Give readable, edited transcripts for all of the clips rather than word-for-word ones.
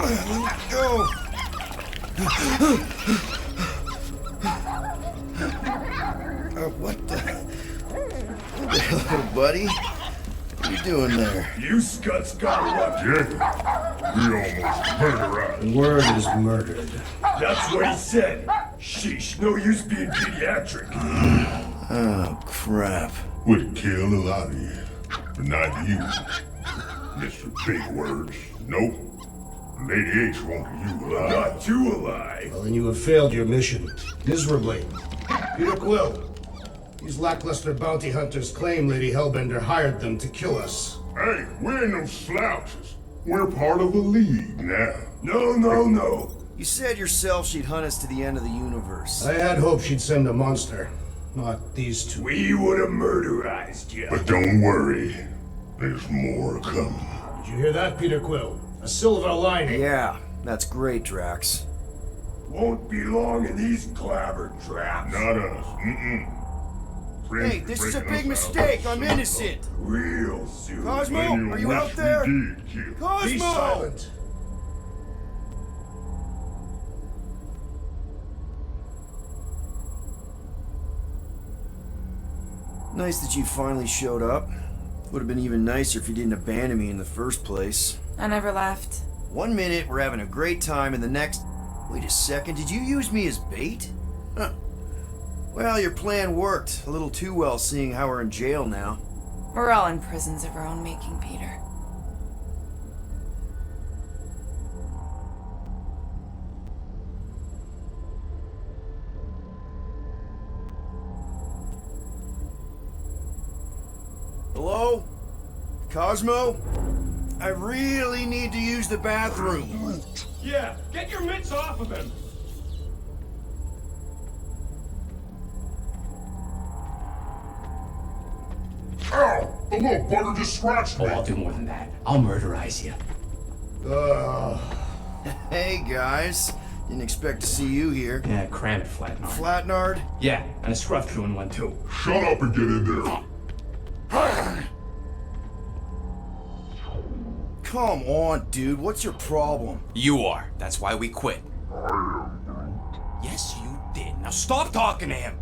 Go! What the hell, buddy? What are you doing there? You scuts got what? Yeah, we almost murdered. The word is murdered. That's what he said. Sheesh, no use being pediatric. Oh, crap. Would kill a lot of you, but not you. Mr. Big Words. Nope. Lady H wanted you alive. Not too alive. Well, then you have failed your mission. Miserably. Peter Quill. These lackluster bounty hunters claim Lady Hellbender hired them to kill us. Hey, we ain't no slouches. We're part of a league now. No. You said yourself she'd hunt us to the end of the universe. I had hoped she'd send a monster. Not these two. We would have murderized you. But don't worry. There's more coming. Did you hear that, Peter Quill? A silver lining. Yeah, that's great, Drax. Won't be long in these clabber traps. Not us. Friends Hey, be this is a breaking big us out. mistake. I'm innocent. Real soon. Cosmo, Then you'll are you wish out there? we did kill. Cosmo! Be silent. Nice that you finally showed up. Would have been even nicer if you didn't abandon me in the first place. I never left. 1 minute, we're having a great time, and the next... Wait a second, did you use me as bait? Huh. Well, your plan worked. A little too well, seeing how we're in jail now. We're all in prisons of our own making, Peter. Hello? Cosmo? I really need to use the bathroom. Yeah, get your mitts off of him. Ow! The little bugger just scratched me. Oh, I'll do more than that. I'll murderize you. Hey, guys. Didn't expect to see you here. Yeah, cram it, Flatnard. Flatnard? Yeah, and a scruff chewing one too. Shut up and get in there. Come on, dude. What's your problem? You are. That's why we quit. Yes, you did. Now stop talking to him.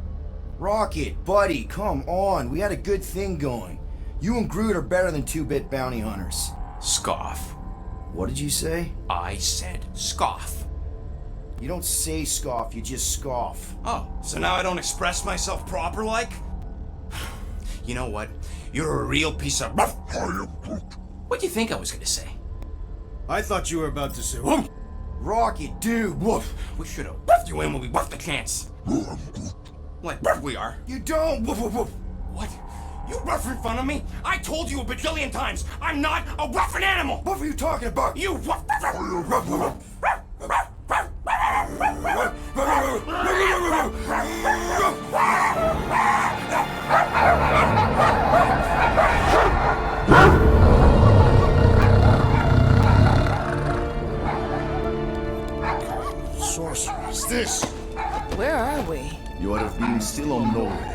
Rocket, buddy, come on. We had a good thing going. You and Groot are better than two-bit bounty hunters. Scoff. What did you say? I said scoff. You don't say scoff, you just scoff. Oh, so now I don't express myself proper like? You know what? You're a real piece of... What do you think I was gonna say? I thought you were about to say, whoop! Rocket, dude, woof. We should've buffed you in when we buffed the chance. Like we are. You don't, woof, woof, woof. What? You rough in front of me? I told you a bajillion times, I'm not a roughing animal! What are you talking about? You rough... Sorceress, this. Where are we? You ought to have been still on nowhere.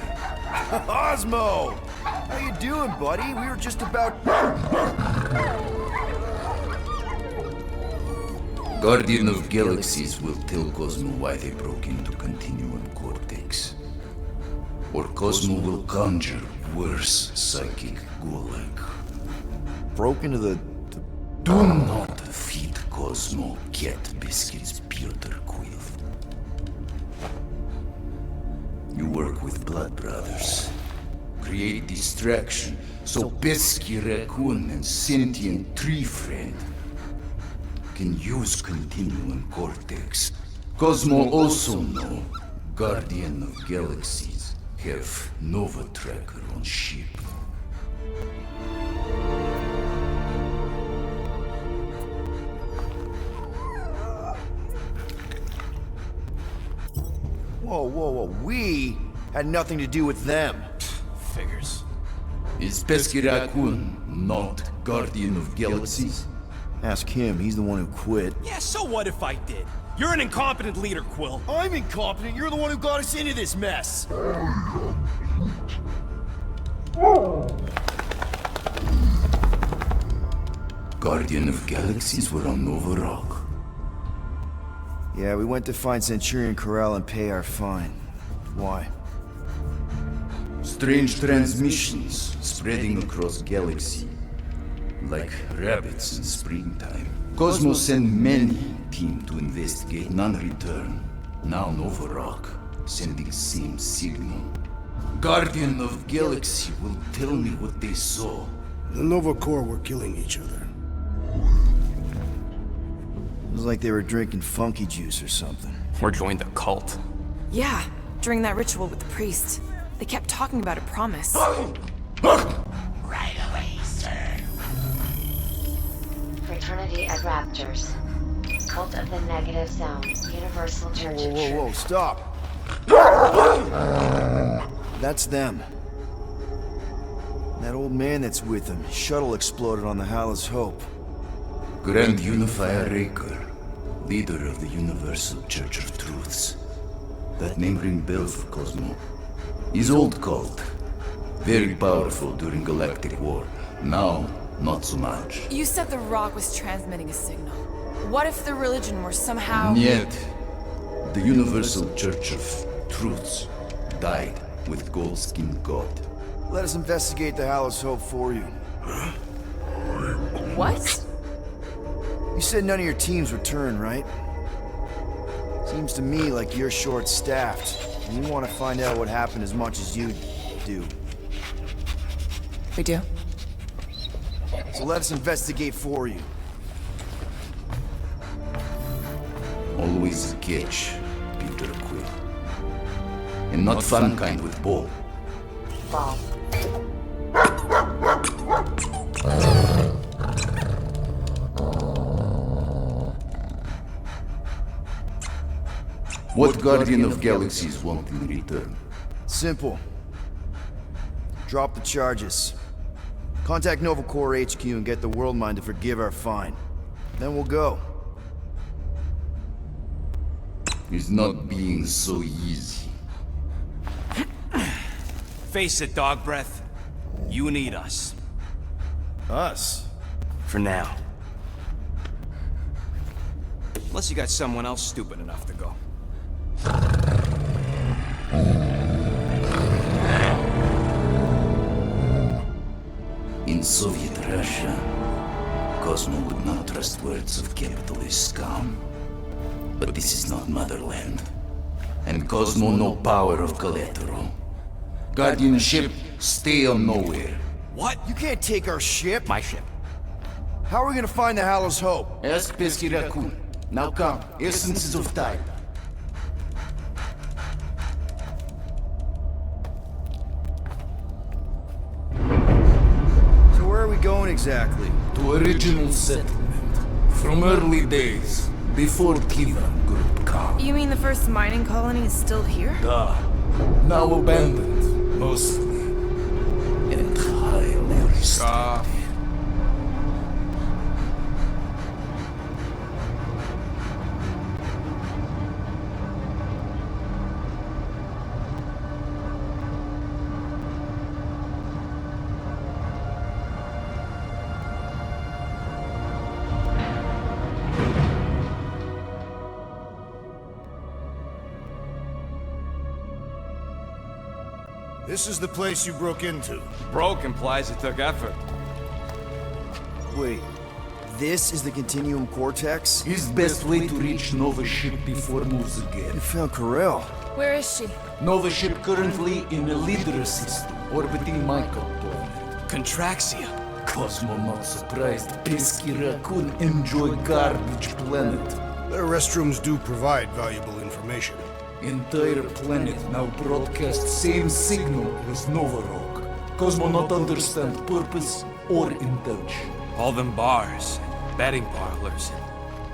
Cosmo! How you doing, buddy? We were just about... Guardian of Galaxies will tell Cosmo why they broke into Continuum Cortex. Or Cosmo will conjure worse psychic gulag. Broke into the... Do not feed Cosmo cat biscuits, Peter Quill. You work with Blood Brothers. Create distraction so pesky Raccoon and sentient tree friend can use Continuum Cortex. Cosmo also know Guardian of Galaxies have Nova Tracker on ship. Whoa. We had nothing to do with them. Figures. Is Pesky Raccoon not Guardian of Galaxies? Ask him, he's the one who quit. Yeah, so what if I did? You're an incompetent leader, Quill. I'm incompetent, you're the one who got us into this mess. Guardian of Galaxies were on Nova Rock. Yeah, we went to find Centurion Corral and pay our fine. Why? Strange transmissions spreading across galaxy, like rabbits in springtime. Cosmos sent many team to investigate, none return. Now Nova Rock, sending same signal. Guardian of Galaxy will tell me what they saw. The Nova Corps were killing each other. It was like they were drinking funky juice or something. Or joined a cult. Yeah, during that ritual with the priest. They kept talking about a promise. Right away, sir. Fraternity at Raptors. Cult of the Negative Sounds. Universal Church of Whoa, Truth. stop! That's them. That old man that's with them. His shuttle exploded on the Hallis Hope. Grand Unifier Raker, leader of the Universal Church of Truths. That name ring bell for Cosmo. His old cult. Very powerful during Galactic War. Now, not so much. You said the rock was transmitting a signal. What if the religion were somehow... Yet, the Universal Church of Truths died with Gold-Skinned God. Let us investigate the Hallis Hope for you. What? You said none of your teams return, right? Seems to me like you're short-staffed, and you want to find out what happened as much as you do. We do? So let us investigate for you. Always a catch, Peter Quill. And not fun kind with Bo. Ball. What Guardian of Galaxies want in return? Simple. Drop the charges. Contact Nova Corps HQ and get the World Mind to forgive our fine. Then we'll go. It's not being so easy. Face it, dog breath. You need us. Us? For now. Unless you got someone else stupid enough to go. In Soviet Russia, Cosmo would not trust words of capitalist scum. But this is not motherland. And Cosmo no power of collateral. Guardianship, stay on nowhere. What? You can't take our ship? My ship. How are we gonna find the Hallis Hope? Ask Pesky Raccoon. Now come, essences of time. So where are we going exactly? To original settlement. From early days, before Kiva Group come. You mean the first mining colony is still here? Now abandoned, mostly. And highly restricted. This is the place you broke into. Broke implies it took effort. Wait, this is the Continuum Cortex? His best way to reach Nova ship before moves again. You found Corel. Where is she? Nova ship currently in a Lydra system, orbiting Michael planet. Contraxia. Cosmo not surprised. Pesky Raccoon enjoy garbage planet. Their restrooms do provide valuable information. Entire planet now broadcast same signal as Nova Rock. Cosmo not understand purpose or intention. All them bars, betting parlors, and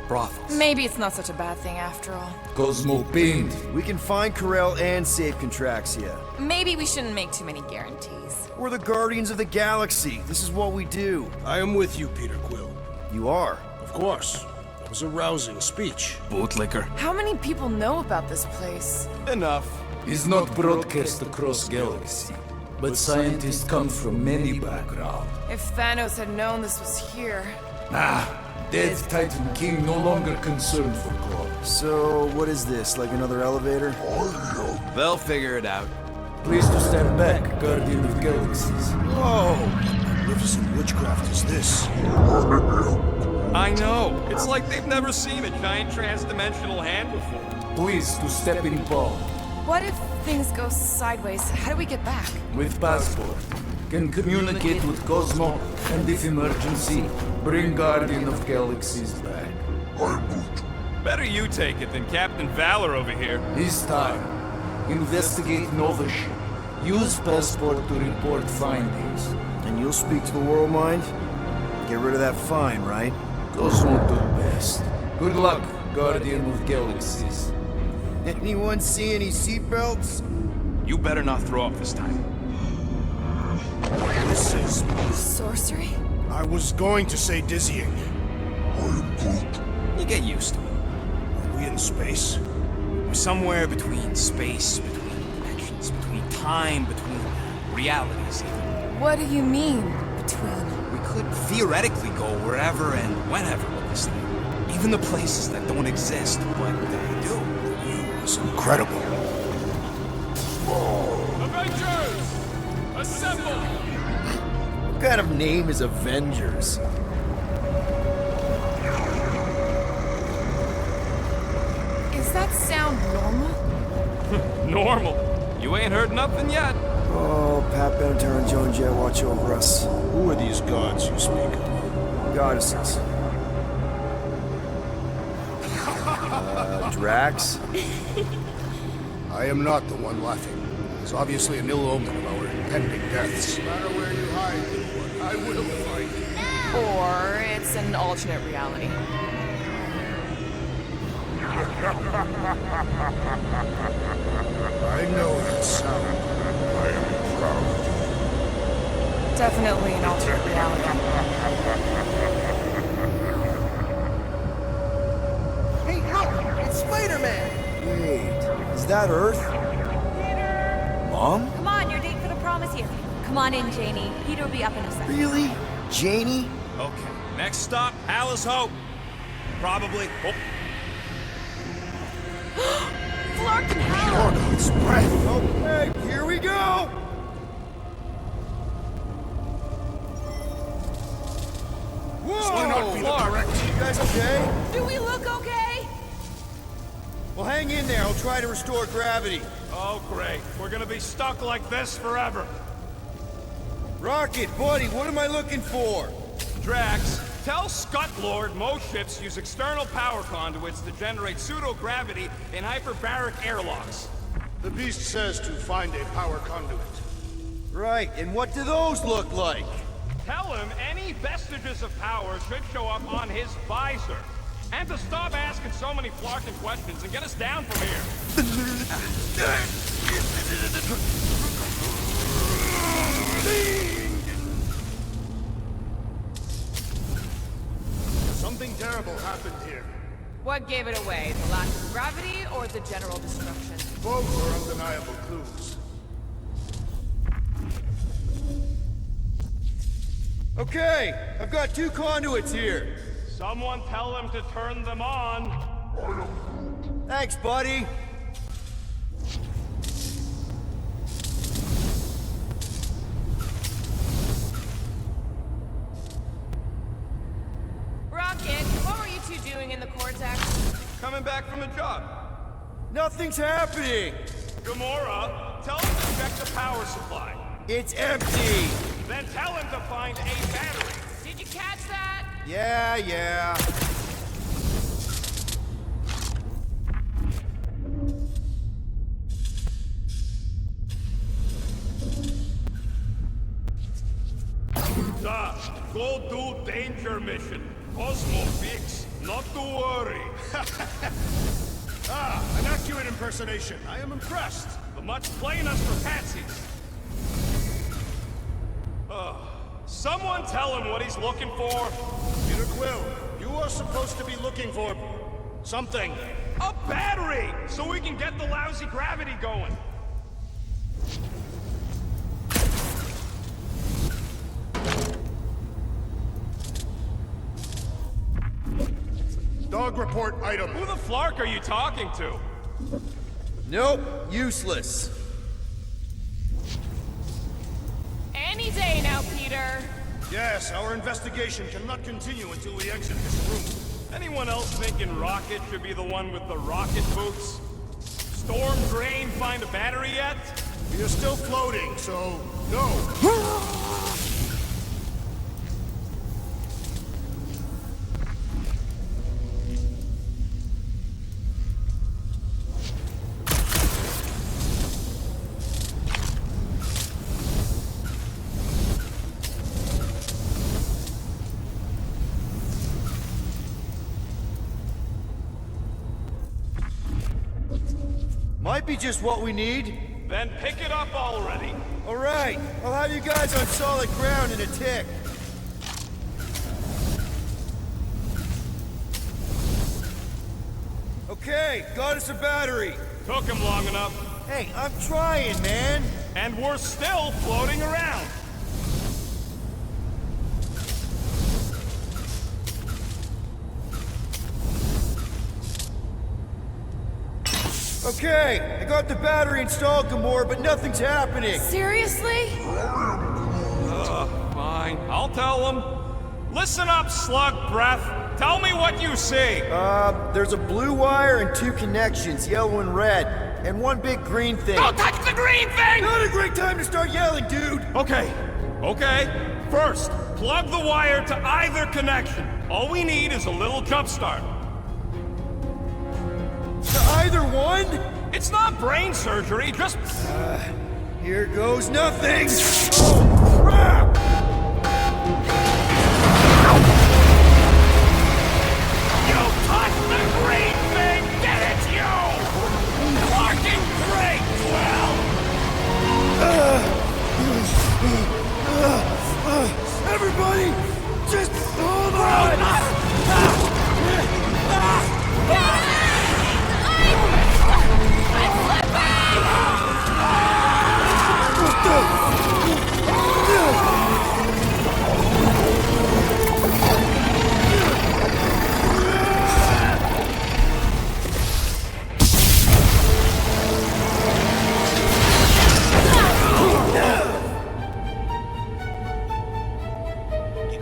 brothels. Maybe it's not such a bad thing after all. Cosmo pained. We can find Corel and save Contraxia. Maybe we shouldn't make too many guarantees. We're the Guardians of the Galaxy. This is what we do. I am with you, Peter Quill. You are. Of course. That was a rousing speech. Bootlicker. How many people know about this place? Enough. Is not broadcast across galaxy, but scientists come from many backgrounds. If Thanos had known this was here... Dead Titan King no longer concerned for God. So, what is this? Like another elevator? They'll figure it out. Please to stand back, Guardian of Galaxies. Whoa! Magnificent witchcraft is this? I know. It's like they've never seen a giant trans-dimensional hand before. Please to step in Paul. What if things go sideways? How do we get back? With passport. Can communicate with Cosmo, and if emergency, bring Guardian of Galaxies back. Better you take it than Captain Valor over here. This time, investigate Nova ship. Use passport to report findings. And you'll speak to the world mind? Get rid of that fine, right? Cosmo do best. Good luck, Guardian of Galaxies. Anyone see any seatbelts? You better not throw up this time. This is... Sorcery? I was going to say dizzying. You get used to it. Are we in space? We're somewhere between space, between dimensions, between time, between realities even. What do you mean, between? We could theoretically go wherever and whenever with this thing. Even the places that don't exist, but they do. It's incredible. Avengers! Assemble! What kind of name is Avengers? Is that sound normal? Normal. You ain't heard nothing yet. Oh, Pat Benatar and Joan Jett watch over us. Who are these gods you speak of? Goddesses. Drax? I am not the one laughing. It's obviously an ill omen of our impending deaths. No matter where you hide, I will find you. Or it's an alternate reality. I know that sound. I am proud. Definitely an alternate reality. Hey, look! It's Spider-Man! Wait, is that Earth? Mom? Come on, your date for the prom is here. Come on in, Janie. Peter will be up in a second. Really? Janie? Okay, next stop, Alice Hope. Probably. Oh. Flark and Hal! God's breath. Okay, here we go! Whoa! This might not be the correct. You guys okay? Do we look okay? Well, hang in there. I'll try to restore gravity. Oh, great. We're gonna be stuck like this forever. Rocket, buddy, what am I looking for? Drax, tell Scut Lord most ships use external power conduits to generate pseudo-gravity in hyperbaric airlocks. The beast says to find a power conduit. Right, and what do those look like? Tell him any vestiges of power should show up on his visor. And to stop asking so many flarking questions and get us down from here. Something terrible happened here. What gave it away? The lack of gravity or the general destruction? Both are undeniable clues. Okay, I've got 2 conduits here. Someone tell him to turn them on. Thanks, buddy. Rocket, what were you two doing in the Cortex? Coming back from a job. Nothing's happening. Gamora, tell him to check the power supply. It's empty. Then tell him to find a battery. Did you catch that? Yeah. Go do danger mission. Cosmo fix. Not to worry. An accurate impersonation. I am impressed. The much plain us for patsies. Someone tell him what he's looking for. Peter Quill, you are supposed to be looking for something. A battery! So we can get the lousy gravity going. Dog report item. Who the flark are you talking to? Nope, useless. Any day now, Peter. Yes, our investigation cannot continue until we exit this room. Anyone else thinking Rocket should be the one with the rocket boots? Storm Drain find a battery yet? We are still floating, so no. Might be just what we need. Then pick it up already. All right, I'll have you guys on solid ground in a tick. Okay, got us a battery. Took him long enough. Hey, I'm trying, man. And we're still floating around. Okay, I got the battery installed, Gamora, but nothing's happening. Seriously? Fine, I'll tell him. Listen up, slug breath. Tell me what you see. There's a blue wire and 2 connections, yellow and red, and 1 big green thing. Don't touch the green thing! Not a great time to start yelling, dude! Okay. First, plug the wire to either connection. All we need is a little jump start. To either one? It's not brain surgery, just... Here goes nothing! Oh, crap! You touched the green thing! Get it, you! Fucking great, Quill! Everybody, just hold on!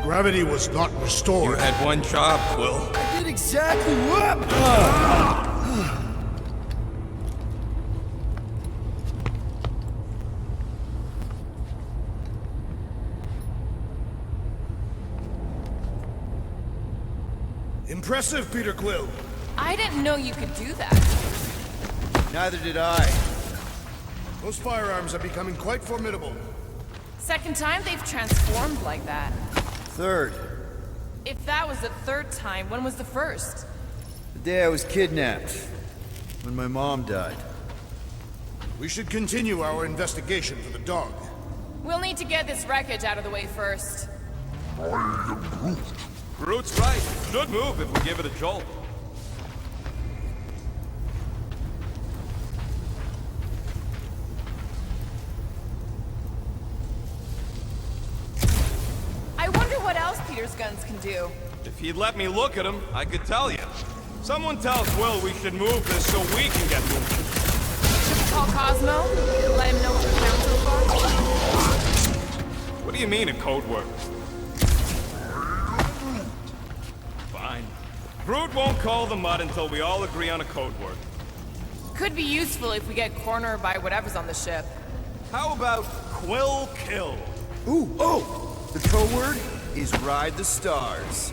Gravity was not restored. You had one job, Quill. I did exactly what? Impressive, Peter Quill. I didn't know you could do that. Neither did I. Those firearms are becoming quite formidable. Second time they've transformed like that. Third, If that was the third time, when was the first? the day I was kidnapped. When my mom died. We should continue our investigation for the dog. We'll need to get this wreckage out of the way first. Groot's right. Should move if we give it a jolt. I wonder what else Peter's guns can do. If he'd let me look at him, I could tell you. Someone tell Quill we should move this so we can get moving. Should we call Cosmo? Let him know what we found so far? What do you mean, a code word? Fine. Groot won't call the mud until we all agree on a code word. Could be useful if we get cornered by whatever's on the ship. How about Quill Kill? Ooh, oh! The code word is Ride the Stars.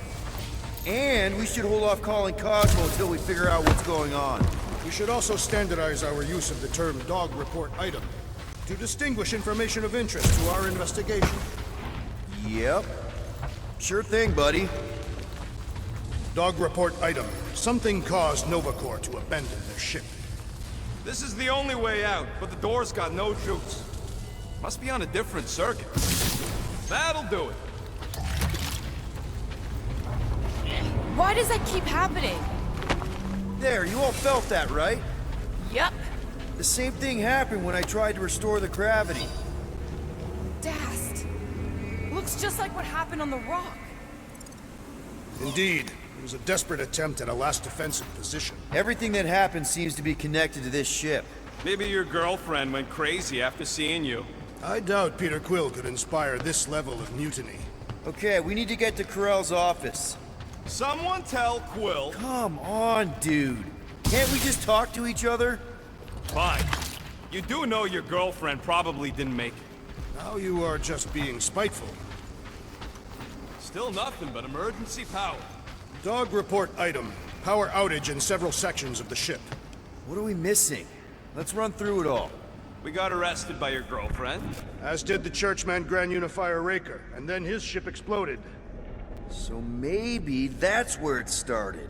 And we should hold off calling Cosmo until we figure out what's going on. We should also standardize our use of the term dog report item to distinguish information of interest to our investigation. Yep. Sure thing, buddy. Dog report item. Something caused Nova Corps to abandon their ship. This is the only way out, but the door's got no chutes. Must be on a different circuit. That'll do it. Why does that keep happening? There, you all felt that, right? Yup. The same thing happened when I tried to restore the gravity. Dast. Looks just like what happened on the rock. Indeed. It was a desperate attempt at a last defensive position. Everything that happened seems to be connected to this ship. Maybe your girlfriend went crazy after seeing you. I doubt Peter Quill could inspire this level of mutiny. Okay, we need to get to Carell's office. Someone tell Quill. Come on, dude. Can't we just talk to each other? Fine. You do know your girlfriend probably didn't make it. Now you are just being spiteful. Still nothing but emergency power. Dog report item. Power outage in several sections of the ship. What are we missing? Let's run through it all. We got arrested by your girlfriend. As did the Churchman Grand Unifier Raker, and then his ship exploded. So maybe that's where it started.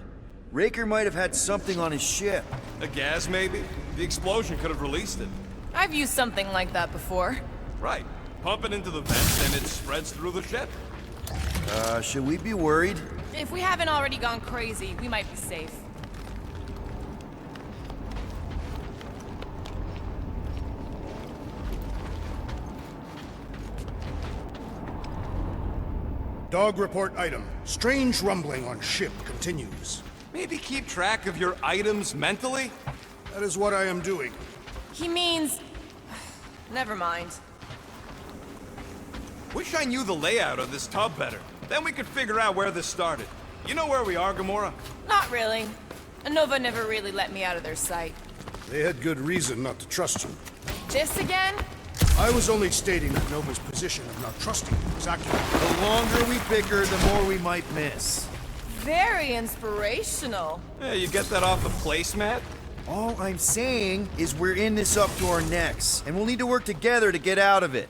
Raker might have had something on his ship. A gas, maybe? The explosion could have released it. I've used something like that before. Right. Pump it into the vents and it spreads through the ship. Should we be worried? If we haven't already gone crazy, we might be safe. Dog report item. Strange rumbling on ship continues. Maybe keep track of your items mentally? That is what I am doing. He means... Never mind. Wish I knew the layout of this tub better. Then we could figure out where this started. You know where we are, Gamora? Not really. Nova never really let me out of their sight. They had good reason not to trust you. This again? I was only stating that Nova's position of not trusting you is accurate. The longer we bicker, the more we might miss. Very inspirational. Yeah, you get that off the placemat? All I'm saying is we're in this up to our necks, and we'll need to work together to get out of it.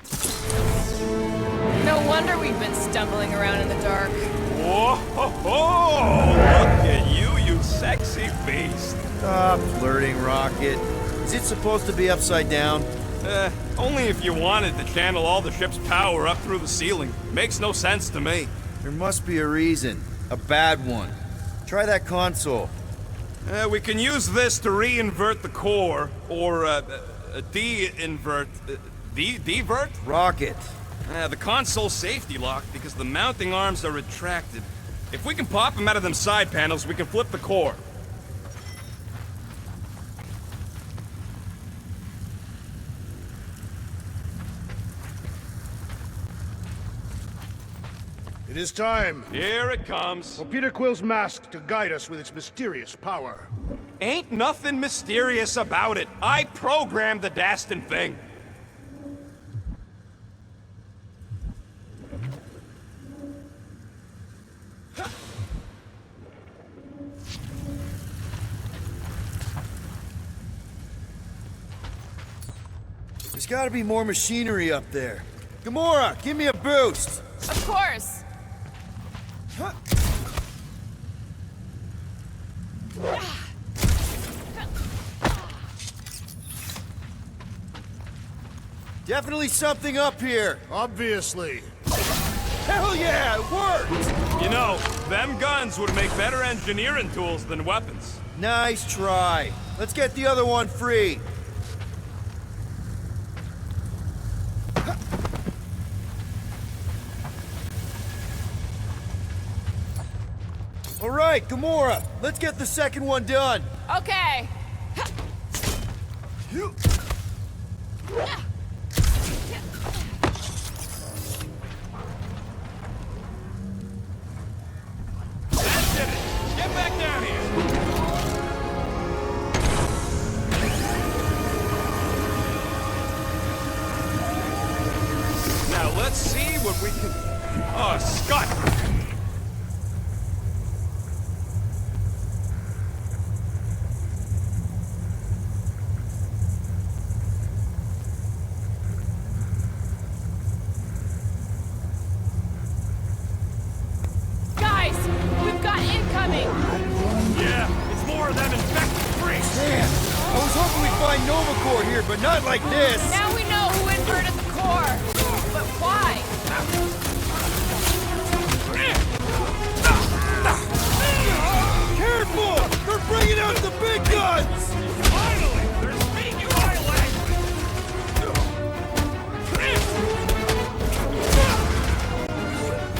No wonder we've been stumbling around in the dark. Whoa, ho, ho. Look at you sexy beast. Stop flirting, Rocket. Is it supposed to be upside down? Only if you wanted to channel all the ship's power up through the ceiling. Makes no sense to me. There must be a reason. A bad one. Try that console. We can use this to re-invert the core, or de-invert... Divert? Rocket. The console's safety locked because the mounting arms are retracted. If we can pop them out of them side panels, we can flip the core. It is time Here it comes. for Peter Quill's mask to guide us with its mysterious power. Ain't nothing mysterious about it. I programmed the dastin' thing. There's gotta be more machinery up there. Gamora, give me a boost! Of course. Definitely something up here. Obviously. Hell yeah, it worked! You know, them guns would make better engineering tools than weapons. Nice try. Let's get the other one free. All right, Gamora, let's get the second one done. Okay. That did it. Get back down here. Now let's see what we can... Oh, Scott! Guys, we've got incoming. Yeah, it's more of them infected freaks. Damn, I was hoping we'd find Nova Corps here, but not like this. Now we know who inverted the core. But why? Careful! They're bringing out the big guns! Finally, they're speaking my language.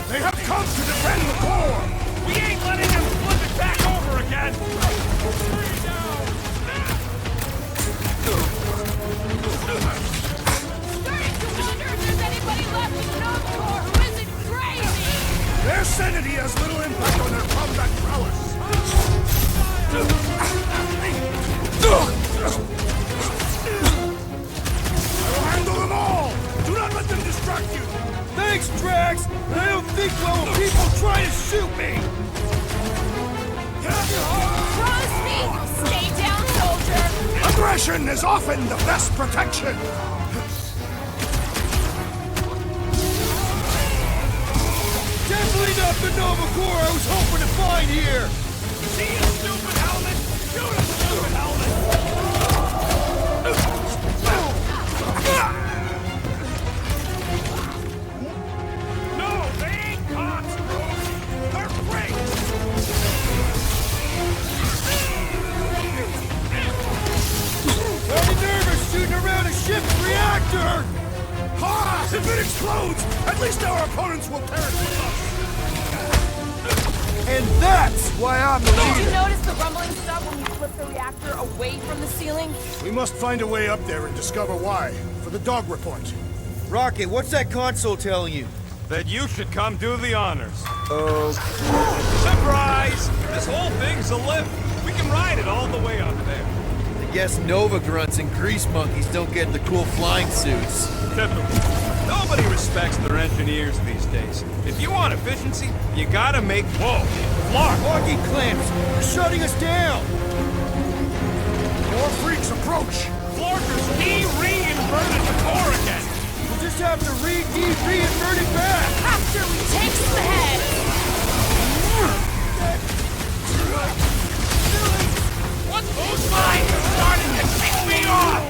They have come to defend the core! We ain't letting them sanity has little impact on their combat prowess. I will handle them all! Do not let them distract you! Thanks, Drax! I don't think well of people trying to shoot me! Promise me you'll stay down, soldier! Aggression is often the best protection! Definitely not the Nova Corps I was hoping to find here! See a stupid helmet? Shoot a stupid helmet! No, they ain't cops, Groot. They're freaks! Kinda nervous shooting around a ship's reactor! Ha! If it explodes, at least our opponents will perish with us! And that's why I'm the Did you leader! notice the rumbling stuff when you flip the reactor away from the ceiling? We must find a way up there and discover why, for the dog report. Rocket, what's that console telling you? That you should come do the honors. Oh. Surprise! This whole thing's a lift. We can ride it all the way up there. I guess Nova grunts and grease monkeys don't get the cool flying suits. Typical. Nobody respects their engineers these days. If you want efficiency, you gotta make... Whoa! Flark! Hockey clamps! They're shutting us down! More freaks approach! Flarkers de-reinverted the core again! We'll just have to reinvert it back! After we take the head! Whose mind is starting to kick me off?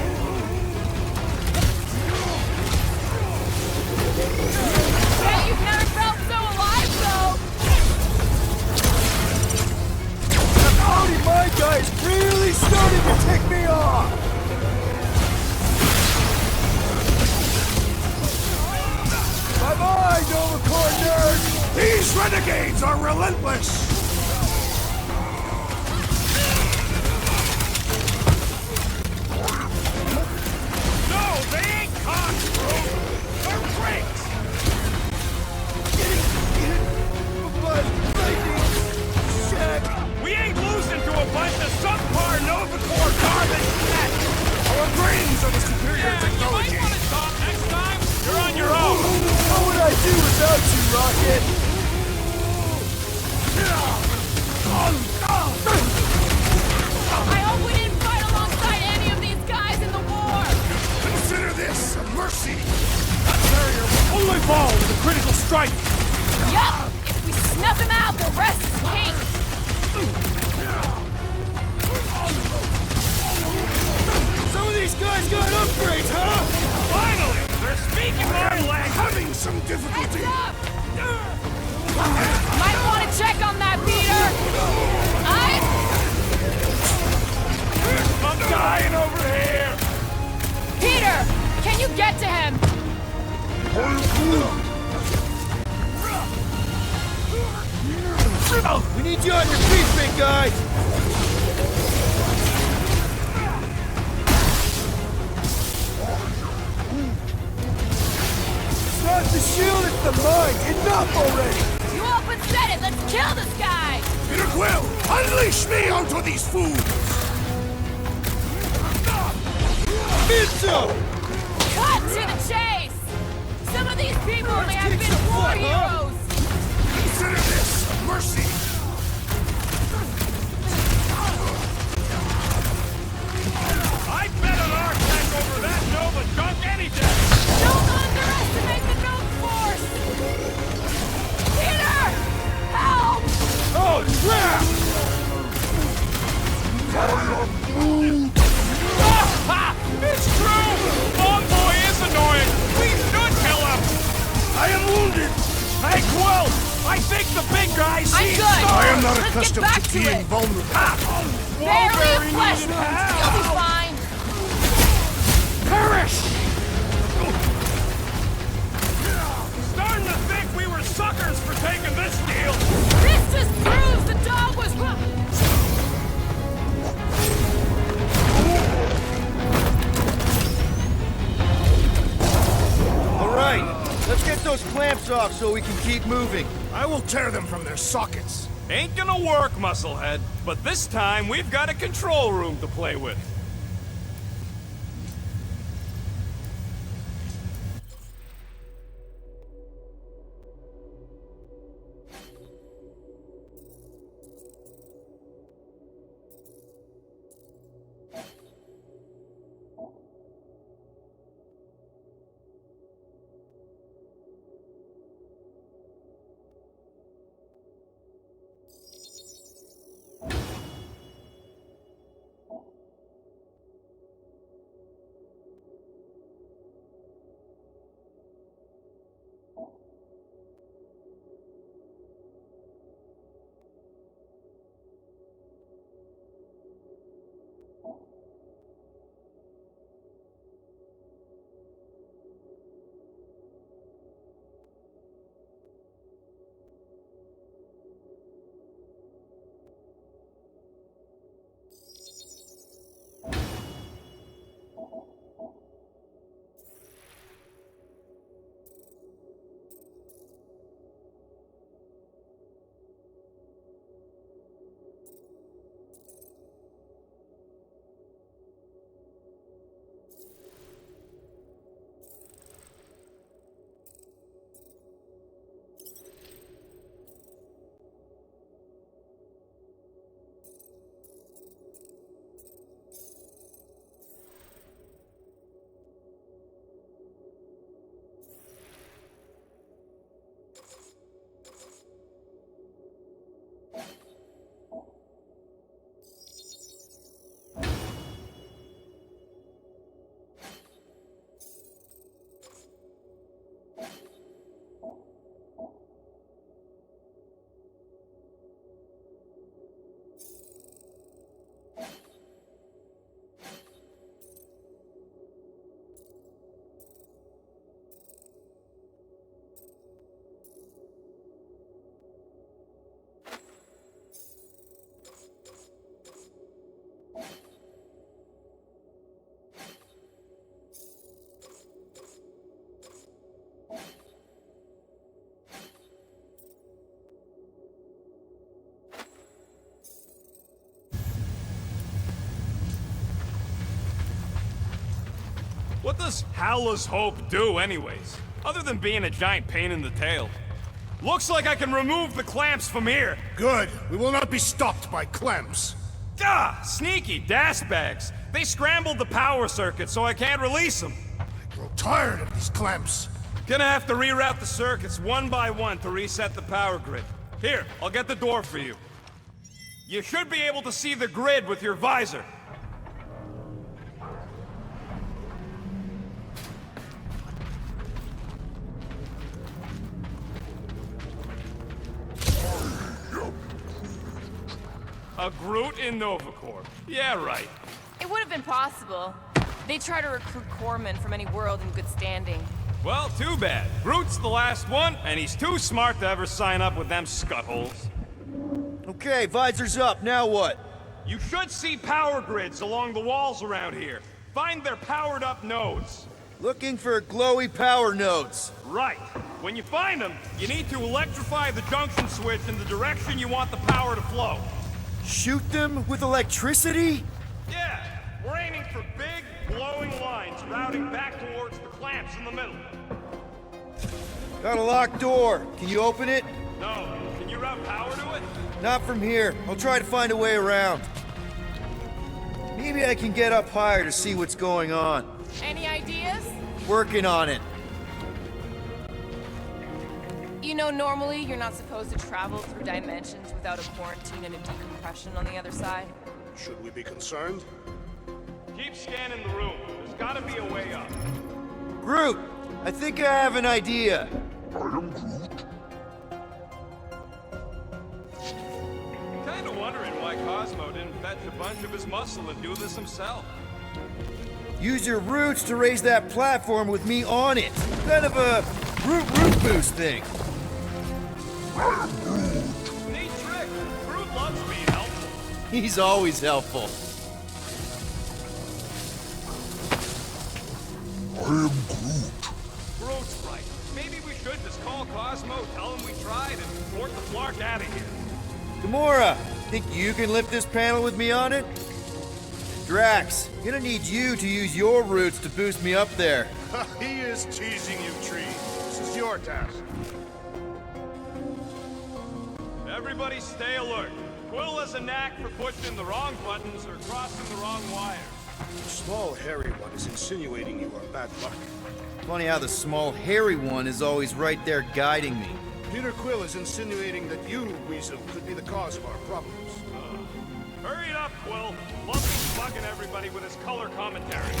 Yeah, you've never felt so alive, though! Howdy, my guy's really starting to tick me off! Bye-bye, Nova Corps nerds! These renegades are relentless! No, they ain't cops, Groot. They're freaks. We ain't losing to a bunch of subpar Nova Corps garbage yet. Our brains are the superior technology! You might want to stop next time. You're on your own. What would I do without you, Rocket? I hope we didn't fight alongside any of these guys in the war! Consider this a mercy! Only ball with a critical strike. Yup! If we snuff him out, the rest is pink! Some of these guys got upgrades, huh? Finally, they're speaking my language. Having some difficulty! Heads up! Might want to check on that, Peter! I'm dying over here. Peter! Can you get to him? We need you on your feet, big guy! It's not the shield, it's the mind! Enough already! You open said it! Let's kill this guy! Peter Quill, unleash me onto these fools! Pizza! Cut to the chase! Some of these people may have been war heroes! Consider this a mercy! I'd bet an R-Tech over that Nova junk any day. Don't underestimate the Nova Force! Peter! Help! Oh, crap! Ha! It's true! Oddball is annoying! We should kill him! I am wounded! Hey, Quill! I think the big guy sees good. stars! I am not Let's get accustomed back to to being it. vulnerable. Barely a flesh wound! You'll be fine! Perish! Starting to think we were suckers for taking this deal! This just proves the dog was wrong! All right, let's get those clamps off so we can keep moving. I will tear them from their sockets. Ain't gonna work, musclehead. But this time, we've got a control room to play with. What does Howler's Hope do anyways? Other than being a giant pain in the tail. Looks like I can remove the clamps from here. Good. We will not be stopped by clamps. Ah, sneaky das bags. They scrambled the power circuit so I can't release them. I grow tired of these clamps. Gonna have to reroute the circuits one by one to reset the power grid. Here, I'll get the door for you. You should be able to see the grid with your visor. A Groot in Novacorp. Yeah, right. It would have been possible. They try to recruit corpsmen from any world in good standing. Well, too bad. Groot's the last one, and he's too smart to ever sign up with them scuttholes. Okay, visor's up. Now what? You should see power grids along the walls around here. Find their powered-up nodes. Looking for glowy power nodes. Right. When you find them, you need to electrify the junction switch in the direction you want the power to flow. Shoot them with electricity? Yeah, we're aiming for big, glowing lines routing back towards the clamps in the middle. Got a locked door. Can you open it? No. Can you route power to it? Not from here. I'll try to find a way around. Maybe I can get up higher to see what's going on. Any ideas? Working on it. You know, normally you're not supposed to travel through dimensions without a quarantine and a decompression on the other side. Should we be concerned? Keep scanning the room. There's gotta be a way up. Groot, I think I have an idea. I am Groot. Kinda wondering why Cosmo didn't fetch a bunch of his muscle and do this himself. Use your roots to raise that platform with me on it. Kind of a root boost thing. Neat trick. Groot loves being helpful. He's always helpful. I am Groot. Groot's right. Maybe we should just call Cosmo, tell him we tried, and port the Flark out of here. Gamora, think you can lift this panel with me on it? Drax, gonna need you to use your roots to boost me up there. He is teasing you, Tree. This is your task. Everybody stay alert. Quill has a knack for pushing the wrong buttons or crossing the wrong wires. The small, hairy one is insinuating you are bad luck. Funny how the small, hairy one is always right there guiding me. Peter Quill is insinuating that you, Weasel, could be the cause of our problems. Hurry it up, Quill. Lumpy's bugging everybody with his color commentary.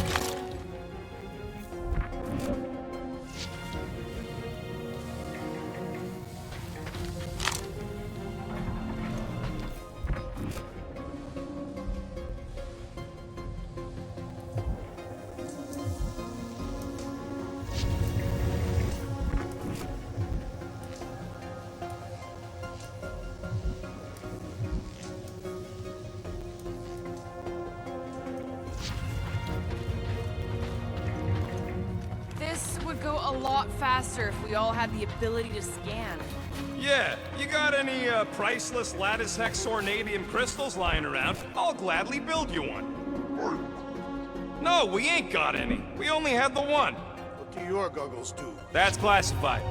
Go a lot faster if we all had the ability to scan. Yeah, you got any priceless lattice hex ornadium crystals lying around? I'll gladly build you one. No, we ain't got any. We only had the one. What do your goggles do? That's classified.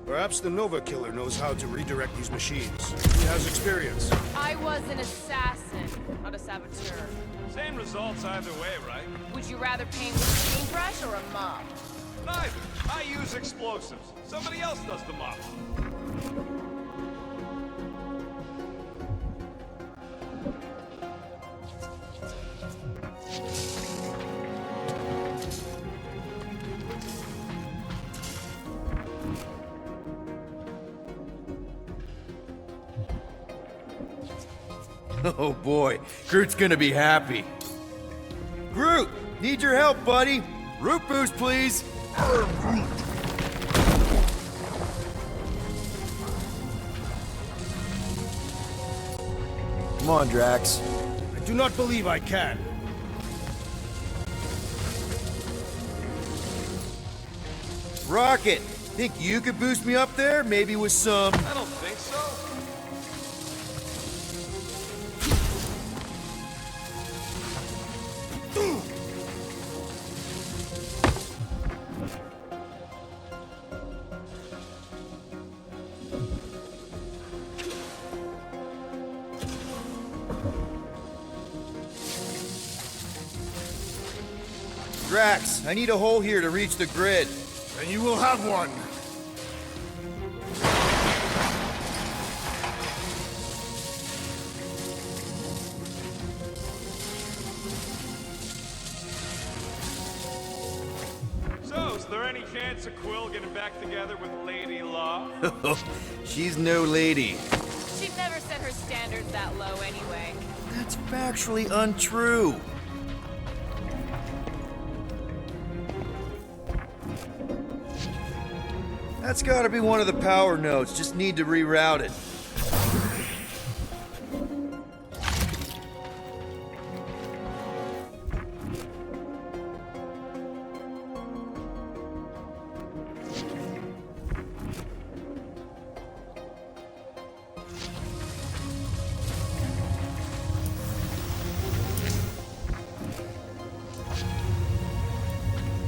Perhaps the Nova Killer knows how to redirect these machines. He has experience. I was an assassin, not a saboteur. Same results either way, right? Would you rather paint with a paintbrush or a mop? Neither. I use explosives. Somebody else does the mop. Oh boy, Groot's gonna be happy. Groot, need your help, buddy. Root boost, please. Come on, Drax. I do not believe I can. Rocket, think you could boost me up there? Maybe with some... I don't think so. Drax, I need a hole here to reach the grid. And you will have one. So, is there any chance of Quill getting back together with Lady Law? She's no lady. She'd never set her standards that low anyway. That's factually untrue. That's gotta be one of the power nodes. Just need to reroute it.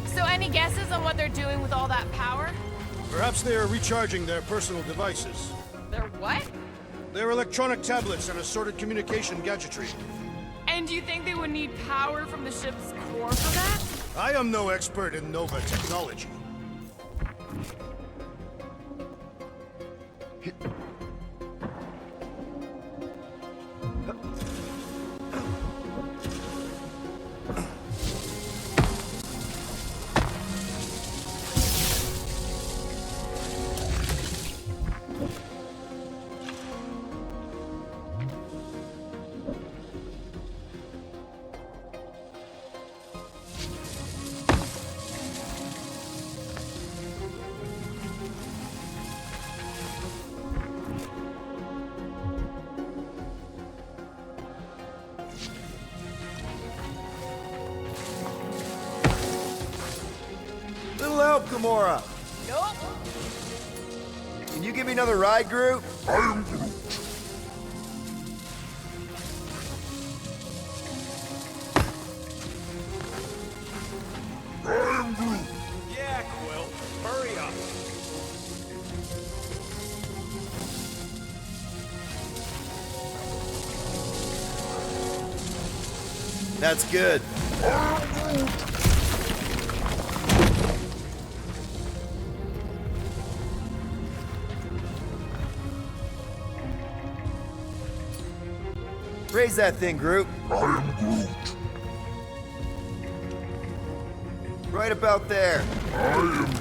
So any guesses on what they're doing with all that power? Perhaps they are recharging their personal devices. They're what? Their electronic tablets and assorted communication gadgetry. And do you think they would need power from the ship's core for that? I am no expert in Nova technology. Gamora. Nope. Can you give me another ride, Groot? I am Groot. I am Groot. Yeah, Quill. Hurry up. That's good. Raise that thing, Groot. I am Groot. Right about there. I am Groot.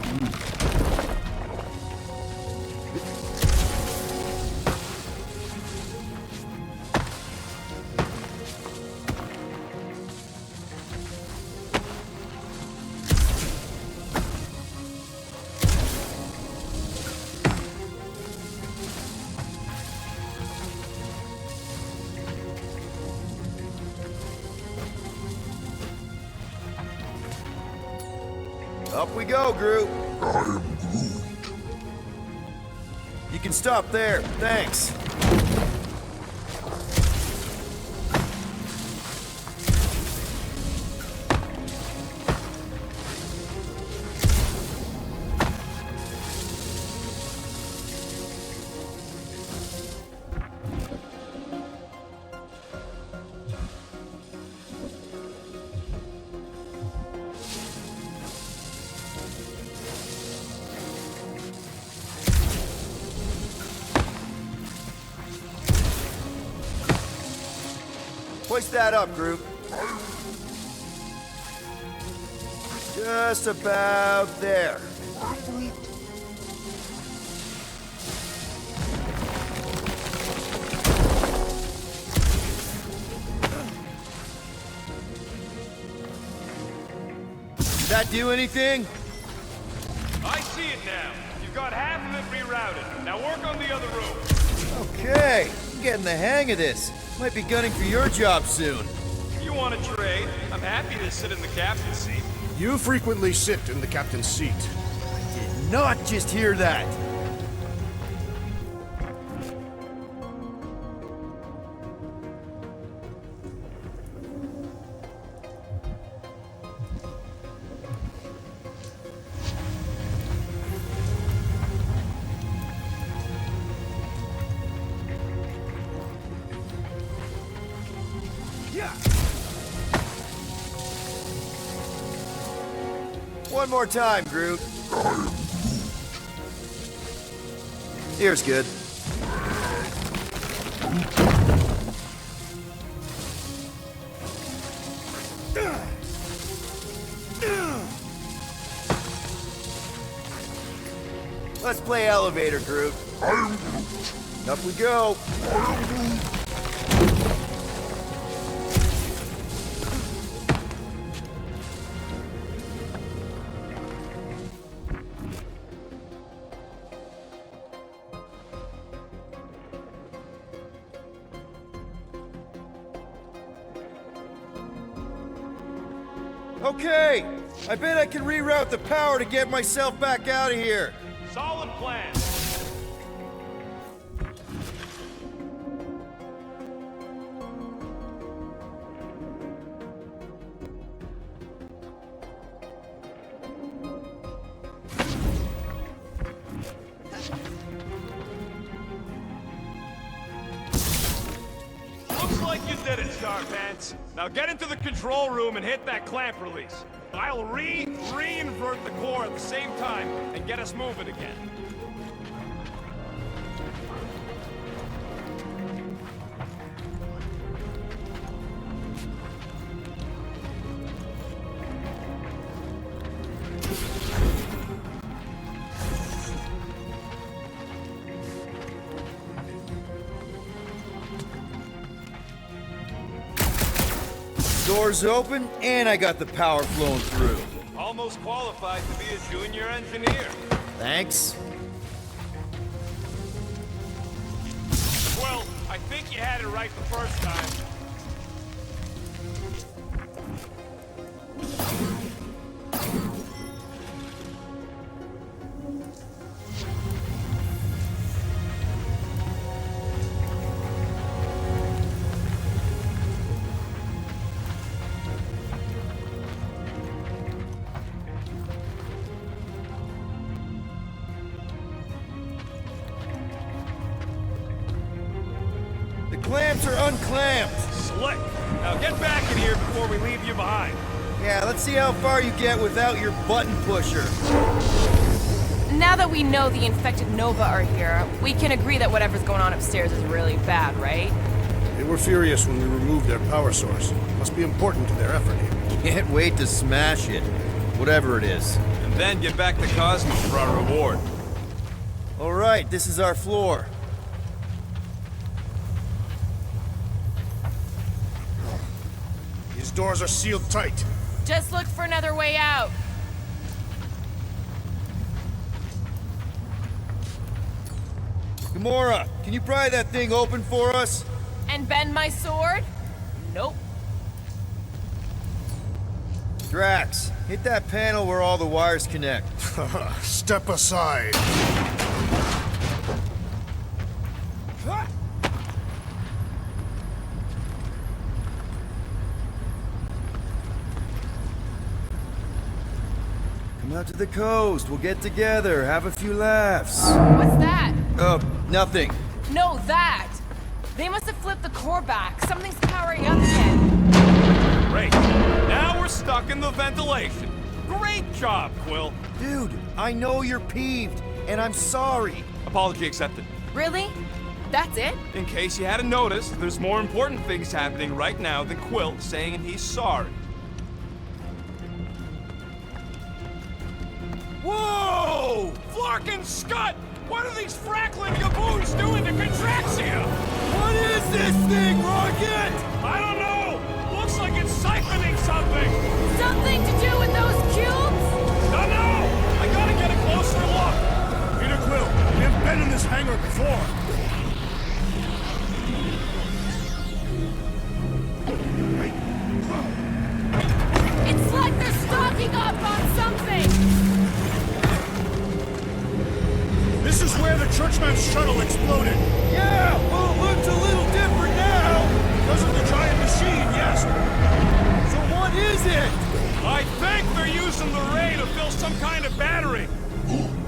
Up we go, Groot. I am Groot. You can stop there. Thanks. Hoist that up, Groot. Just about there. Did that do anything? I see it now. You've got half of it rerouted. Now work on the other room. Okay, I'm getting the hang of this. Might be gunning for your job soon. You want to trade? I'm happy to sit in the captain's seat. You frequently sit in the captain's seat. Did not just hear that. One more time, Groot. Here's good. Let's play elevator, Groot. Up we go. Okay, I bet I can reroute the power to get myself back out of here. Solid plan. Looks like you did it, Scarpants. Now get into the control room and hit that clamp release. I'll re-invert the core at the same time and get us moving again. Doors open, and I got the power flowing through. Almost qualified to be a junior engineer. Thanks. Well, I think you had it right the first time. The clamps are unclamped. Slick. Now get back in here before we leave you behind. Yeah, let's see how far you get without your button pusher. Now that we know the infected Nova are here, we can agree that whatever's going on upstairs is really bad, right? They were furious when we removed their power source. Must be important to their effort here. Can't wait to smash it. Whatever it is. And then get back to Cosmos for our reward. All right, this is our floor. These doors are sealed tight. Just look for another way out. Gamora, can you pry that thing open for us? And bend my sword? Nope. Drax, hit that panel where all the wires connect. Step aside. Come out to the coast, we'll get together, have a few laughs. What's that? Nothing. No, that! They must have flipped the core back. Something's powering up again. Great. Now we're stuck in the ventilation. Great job, Quill. Dude, I know you're peeved, and I'm sorry. Apology accepted. Really? That's it? In case you hadn't noticed, there's more important things happening right now than Quill saying he's sorry. Whoa! Flark and Scud! What are these frackling gaboons doing to Contraxia? What is this thing, Rocket? I don't know! Looks like it's siphoning something! Something to do with those cubes? Don't know! I gotta get a closer look! Peter Quill, we have been in this hangar before. It's like they're stocking up on something! This is where the Churchman's shuttle exploded. Yeah, well, it looks a little different now. Because of the giant machine, yes. So what is it? I think they're using the ray to fill some kind of battery.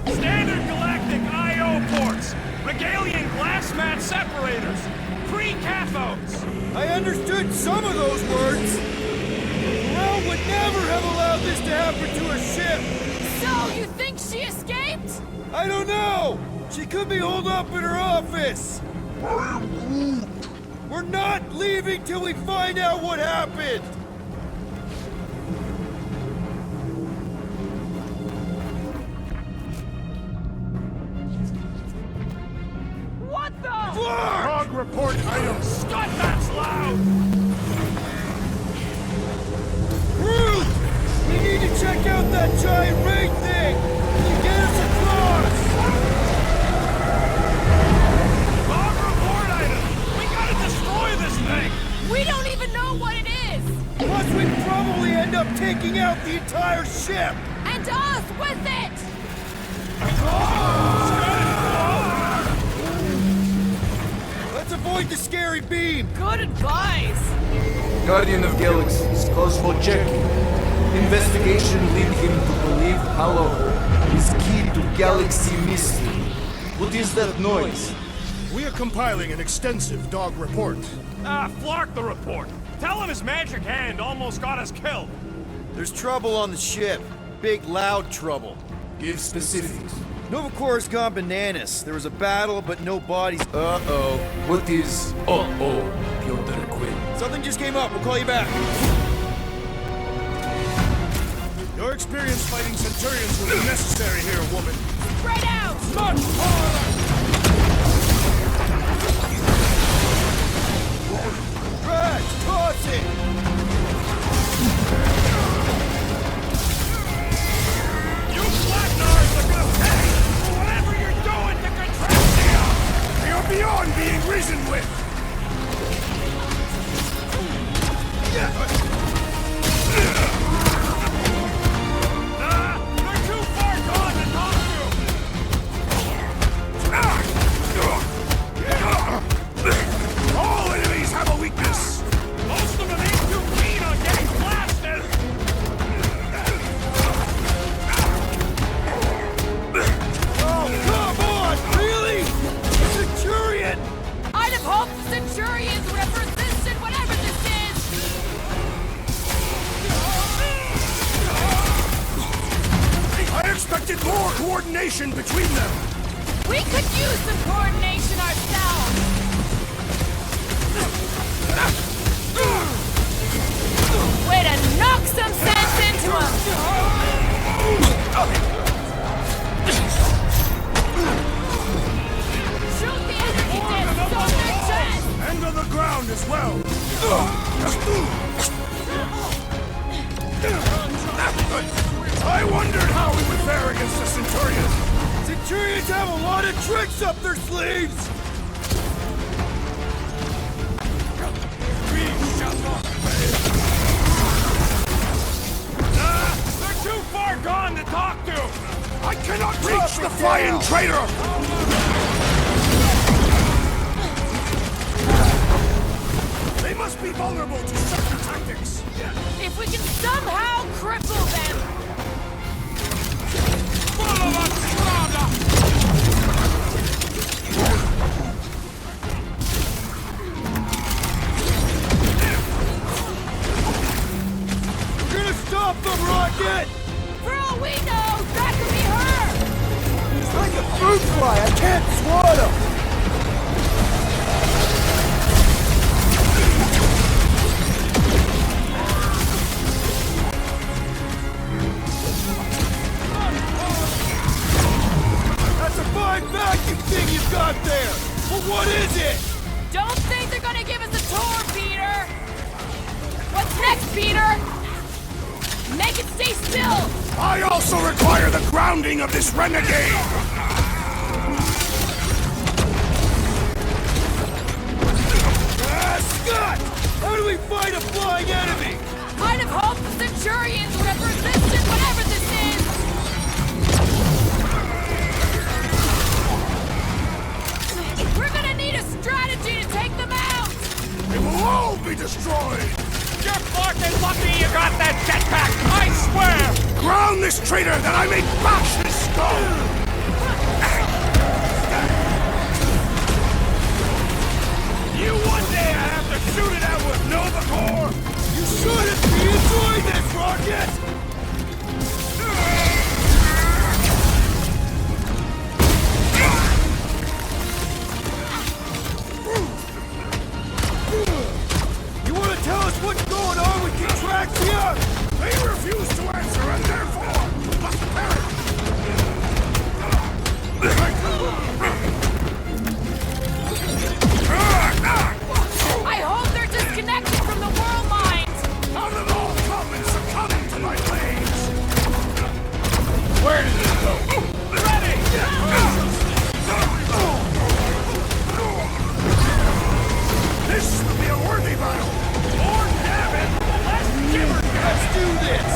Standard galactic I.O. ports. Regalian glass mat separators. Pre-cathodes. I understood some of those words. Well, would never have allowed this to happen to her ship. So, you think she escaped? I don't know. She could be holed up in her office. We're not leaving till we find out what happened. What the? Log report items. Scott, that's loud! Groot! We need to check out that giant ray thing. Can you get us across? Log report item! We gotta destroy this thing! We don't even know what it is! Plus, we'd probably end up taking out the entire ship. And us with it! Let's avoid the scary beam. Good advice! Guardian of Galaxies, Cosmo checking. Investigation lead him to believe Hollow is key to galaxy mystery. What is that noise? We are compiling an extensive dog report. Flark the report. Tell him his magic hand almost got us killed. There's trouble on the ship. Big, loud trouble. Give specifics. Nova Corps gone bananas. There was a battle, but no bodies. Uh-oh. What is Piotr Quill? Something just came up. We'll call you back. Your experience fighting Centurions will be necessary here, woman. Spread out! Much harder! Drax, toss it! You Flatnars are gonna pay for whatever you're doing to Contraxia! We are beyond being reasoned with! They're too far gone to talk to! All enemies have a weakness! Most of them ain't too keen on getting blasted! Oh, come on! Really? Centurion! I'd have hoped coordination between them! We could use some coordination ourselves! Way to knock some sense into him! Shoot the energy disc on their chest! And on the ground as well! I wondered how we would fare against the Centurions! Centurions have a lot of tricks up their sleeves! They're too far gone to talk to! I cannot reach the flying traitor! They must be vulnerable to certain tactics! If we can somehow cripple them! Follow us, Strada! We're gonna stop them, Rocket! For all we know, that could be her! It's like a fruit fly, I can't swat him! That's a fine vacuum thing you've got there! But what is it? Don't think they're gonna give us a tour, Peter! What's next, Peter? Make it stay still! I also require the grounding of this renegade! Scott! How do we fight a flying enemy? I'd have hoped the Centurions would have resisted whatever this is! We're gonna need a strategy to take them out! They will all be destroyed! You're fucking lucky you got that jetpack, I swear! Ground this traitor that I may bash his skull! You one day I have to shoot it out with Nova Corps! You shouldn't be enjoying this, Rocket! You want to tell us what's going on with Drax here? They refuse to answer and therefore must perish! I hope they're disconnected from the world lines! How did all come and succumb to my blades? Where did it go? Ready! This will be a worthy battle! More damn it! Let's give her! Let's do this!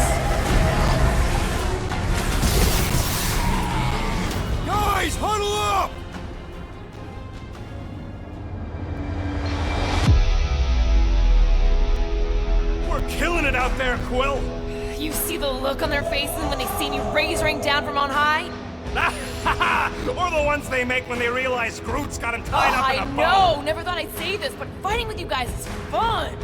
Guys, huddle up! We're killing it out there, Quill! You see the look on their faces when they see you raising down from on high? Or the ones they make when they realize Groot's got him tied up in a I bow. know! Never thought I'd say this, but fighting with you guys is fun!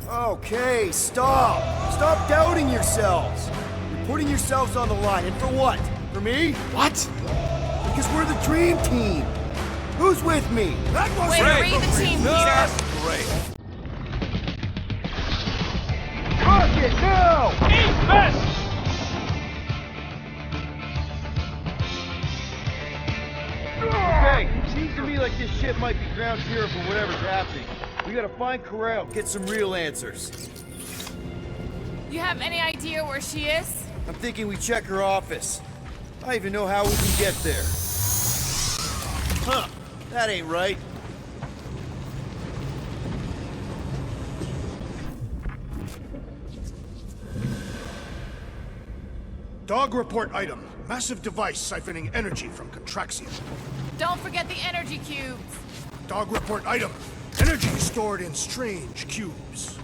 Okay, stop! Stop doubting yourselves! You're putting yourselves on the line, and for what? For me? What? Because we're the dream team! Who's with me? That was Way to read the team, Peter! Great. Rocket, now! Eat this! Okay, seems to me like this ship might be ground zero for whatever's happening. We gotta find Corral, get some real answers. You have any idea where she is? I'm thinking we check her office. I don't even know how we can get there. Huh, that ain't right. Dog report item. Massive device siphoning energy from Contraxium. Don't forget the energy cubes! Dog report item. Energy stored in strange cubes.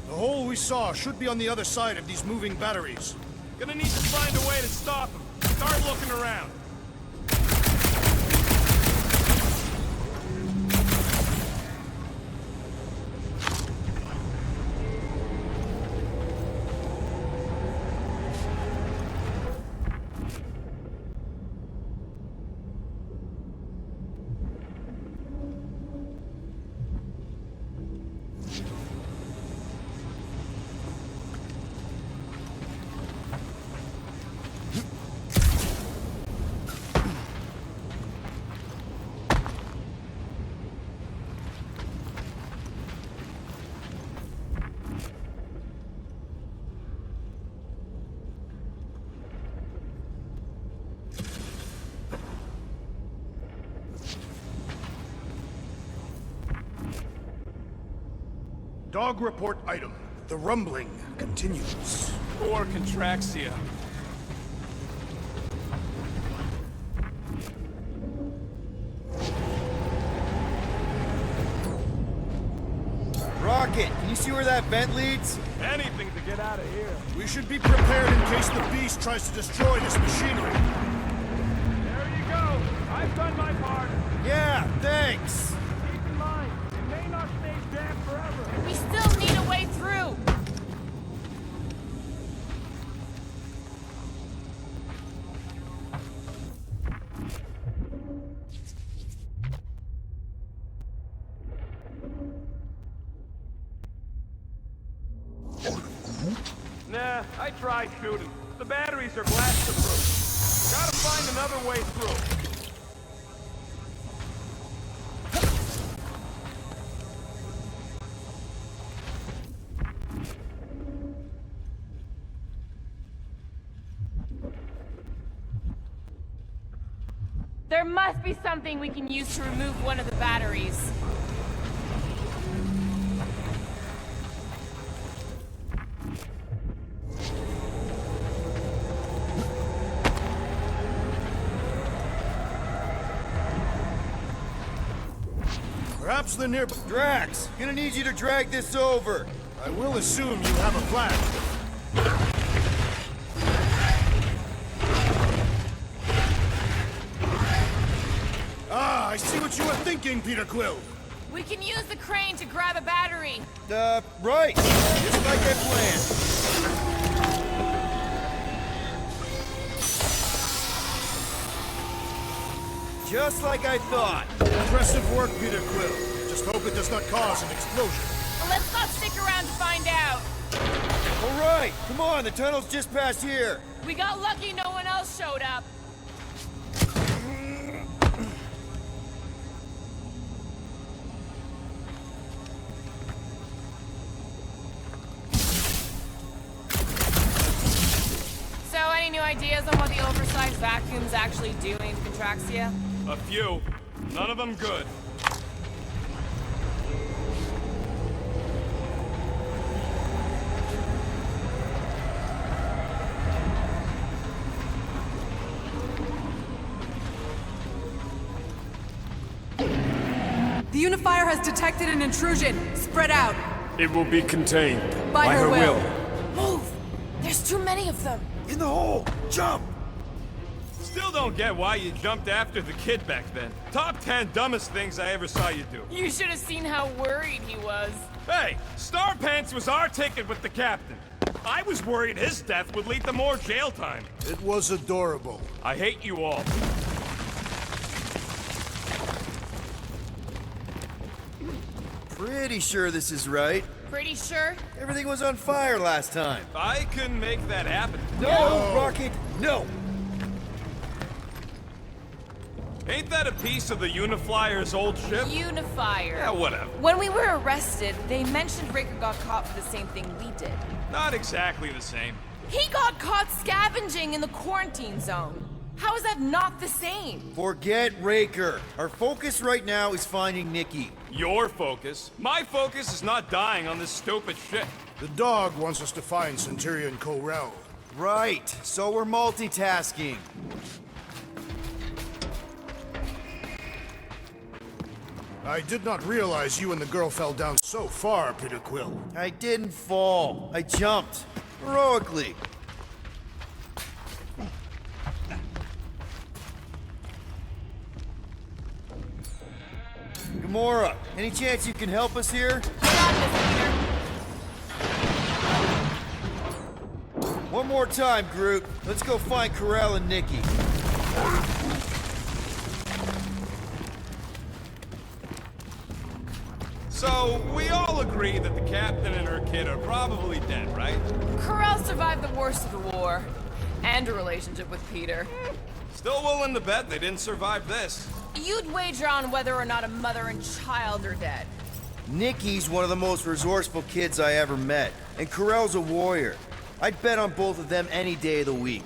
The hole we saw should be on the other side of these moving batteries. Gonna need to find a way to stop him. Start looking around. Dog report item. The rumbling continues. Poor Contraxia. Rocket, can you see where that vent leads? Anything to get out of here. We should be prepared in case the beast tries to destroy this machinery. There you go. I've done my part. Yeah, thanks. Keep in mind, it may not stay damp forever. We still need a way through. Nah, I tried shooting. The batteries are blaster-proof. Gotta find another way through. There must be something we can use to remove one of the batteries. Perhaps the nearby... Drax, gonna need you to drag this over. I will assume you have a plan. Ah, I see what you were thinking, Peter Quill. We can use the crane to grab a battery. Right. Just like I planned. Just like I thought. Impressive work, Peter Quill. Just hope it does not cause an explosion. Well, let's not stick around to find out. All right, come on, the tunnel's just past here. We got lucky no one else showed up. So, any new ideas on what the oversized vacuum's actually doing to Contraxia? A few. None of them good. The unifier has detected an intrusion. Spread out. It will be contained. By her will. Move! There's too many of them. In the hole! Jump! Still don't get why you jumped after the kid back then. Top 10 dumbest things I ever saw you do. You should have seen how worried he was. Hey, Star Pants was our ticket with the captain. I was worried his death would lead to more jail time. It was adorable. I hate you all. Pretty sure this is right. Pretty sure? Everything was on fire last time. I couldn't make that happen. No, Rocket, no! Ain't that a piece of the Uniflyer's old ship? Unifier. Yeah, whatever. When we were arrested, they mentioned Raker got caught for the same thing we did. Not exactly the same. He got caught scavenging in the quarantine zone. How is that not the same? Forget Raker. Our focus right now is finding Nikki. Your focus. My focus is not dying on this stupid shit. The dog wants us to find Centurion Corell. Right, so we're multitasking. I did not realize you and the girl fell down so far, Peter Quill. I didn't fall. I jumped. Heroically. Gamora, any chance you can help us here? One more time, Groot. Let's go find Corell and Nikki. So, we all agree that the captain and her kid are probably dead, right? Corell survived the worst of the war. And a relationship with Peter. Still willing to bet they didn't survive this. You'd wager on whether or not a mother and child are dead. Nikki's one of the most resourceful kids I ever met, and Corell's a warrior. I'd bet on both of them any day of the week.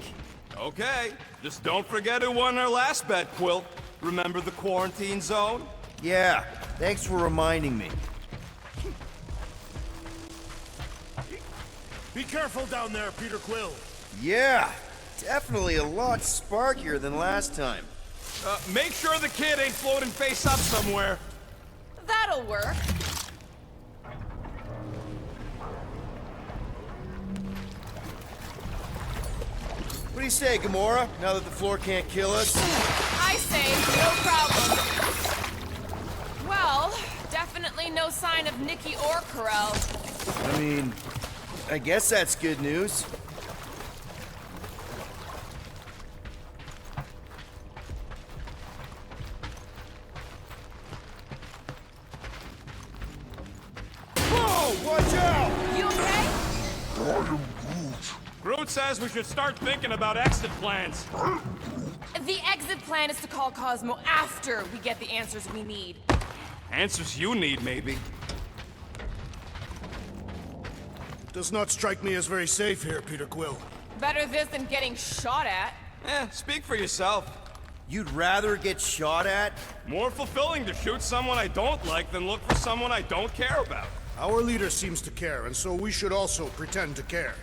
Okay, just don't forget who won our last bet, Quill. Remember the quarantine zone? Yeah, thanks for reminding me. Be careful down there, Peter Quill. Yeah, definitely a lot sparkier than last time. Make sure the kid ain't floating face up somewhere. That'll work. What do you say, Gamora, now that the floor can't kill us? I say, no problem. Well, definitely no sign of Nikki or Carell. I mean, I guess that's good news. Whoa, watch out! You okay? Groot says we should start thinking about exit plans. The exit plan is to call Cosmo after we get the answers we need. Answers you need, maybe. Does not strike me as very safe here, Peter Quill. Better this than getting shot at. Speak for yourself. You'd rather get shot at? More fulfilling to shoot someone I don't like than look for someone I don't care about. Our leader seems to care, and so we should also pretend to care.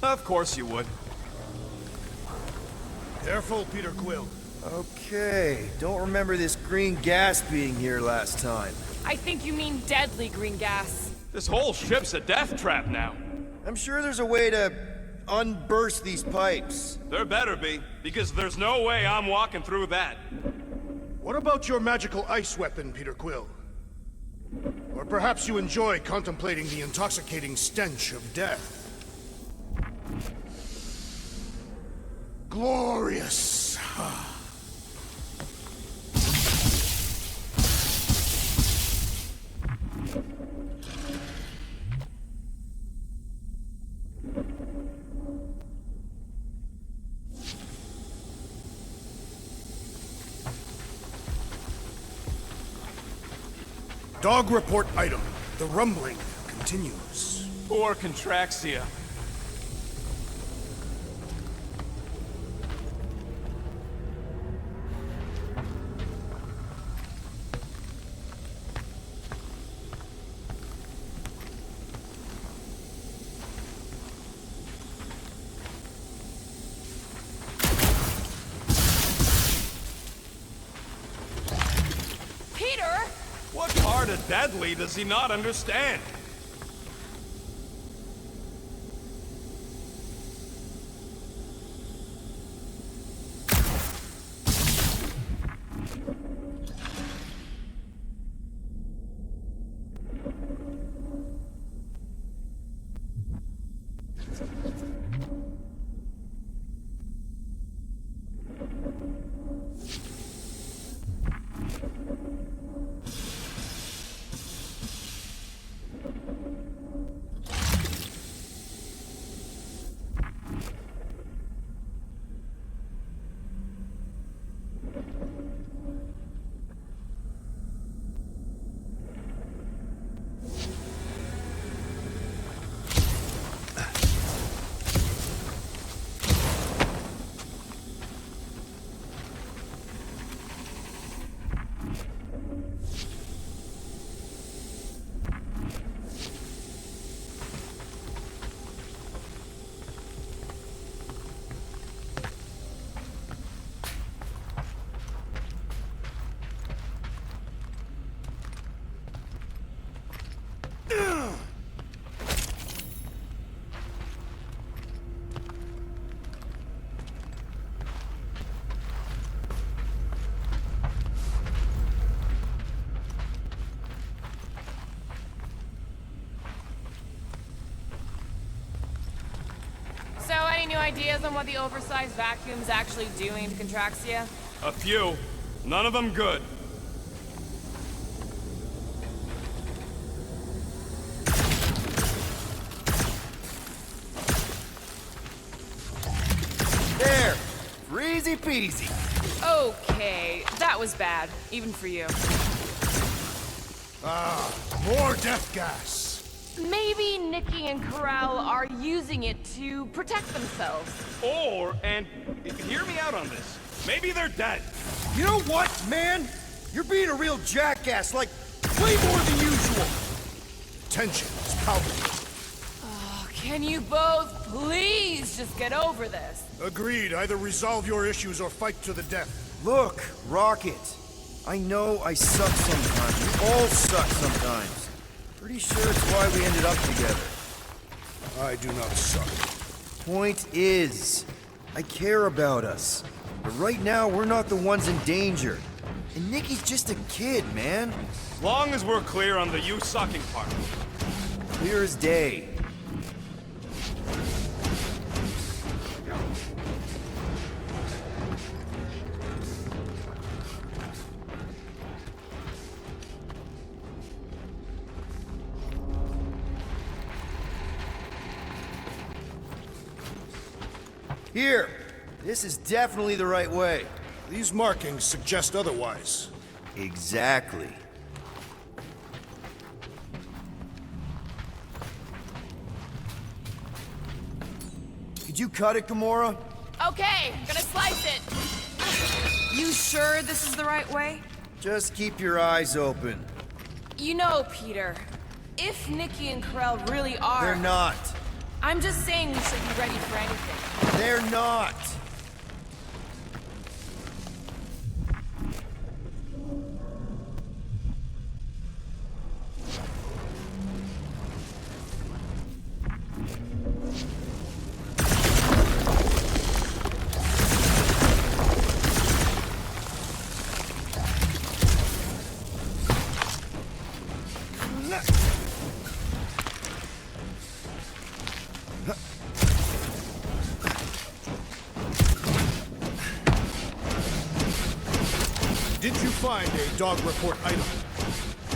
Of course you would. Careful, Peter Quill. Okay, don't remember this green gas being here last time. I think you mean deadly green gas. This whole ship's a death trap now. I'm sure there's a way to unburst these pipes. There better be, because there's no way I'm walking through that. What about your magical ice weapon, Peter Quill? Or perhaps you enjoy contemplating the intoxicating stench of death. Glorious! Dog report item. The rumbling continues. Poor Contraxia. What part of deadly does he not understand? So, any new ideas on what the oversized vacuum's actually doing to Contraxia? A few. None of them good. There! Easy peasy. Okay, that was bad, even for you. More death gas. Maybe Nikki and Carell are using it to protect themselves. Or, and hear me out on this, maybe they're dead. You know what, man? You're being a real jackass, like, way more than usual. tension is palpable. Oh, can you both please just get over this? Agreed. Either resolve your issues or fight to the death. Look, Rocket. I know I suck sometimes. We all suck sometimes. Pretty sure it's why we ended up together. I do not suck. Point is, I care about us. But right now, we're not the ones in danger. And Nikki's just a kid, man. As long as we're clear on the you sucking part. Clear as day. Here! This is definitely the right way. These markings suggest otherwise. Exactly. Could you cut it, Gamora? Okay, gonna slice it. You sure this is the right way? Just keep your eyes open. You know, Peter, if Nikki and Karel really are... They're not. I'm just saying we should be ready for anything. They're not. Did you find a dog report item?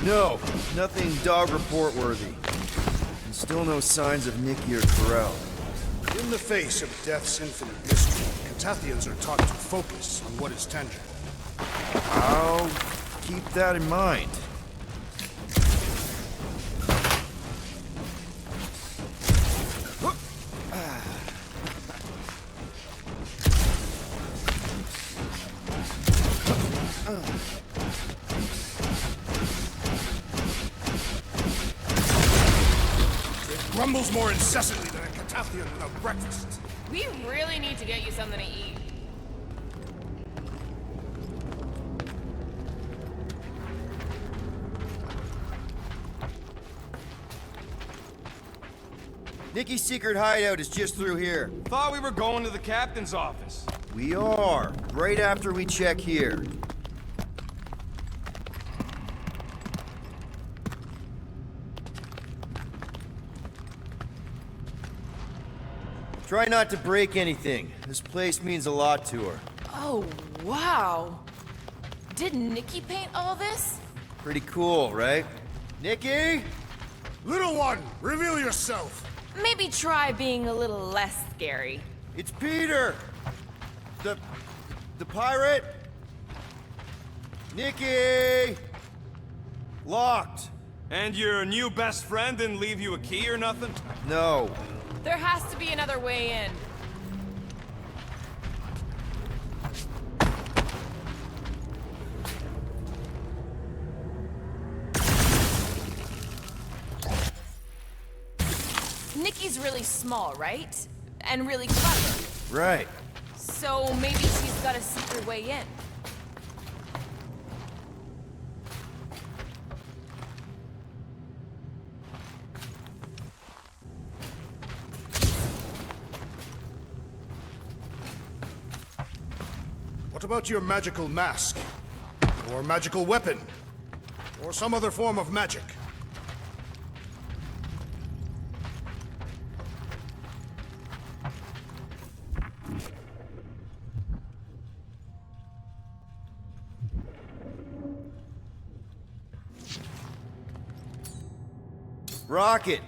No, nothing dog report worthy. And still no signs of Nikki or Karel. In the face of death's infinite mystery, Catathians are taught to focus on what is tangible. I'll keep that in mind. It grumbles more incessantly than a Catathian without breakfast. We really need to get you something to eat. Nikki's secret hideout is just through here. Thought we were going to the captain's office. We are, right after we check here. Try not to break anything. This place means a lot to her. Oh, wow. Did Nikki paint all this? Pretty cool, right? Nikki? Little one, reveal yourself! Maybe try being a little less scary. It's Peter! The pirate? Nikki! Locked. And your new best friend didn't leave you a key or nothing? No. There has to be another way in. Nikki's really small, right? And really clever. Right. So maybe she's got a secret way in. What about your magical mask? Or magical weapon? Or some other form of magic? Rocket,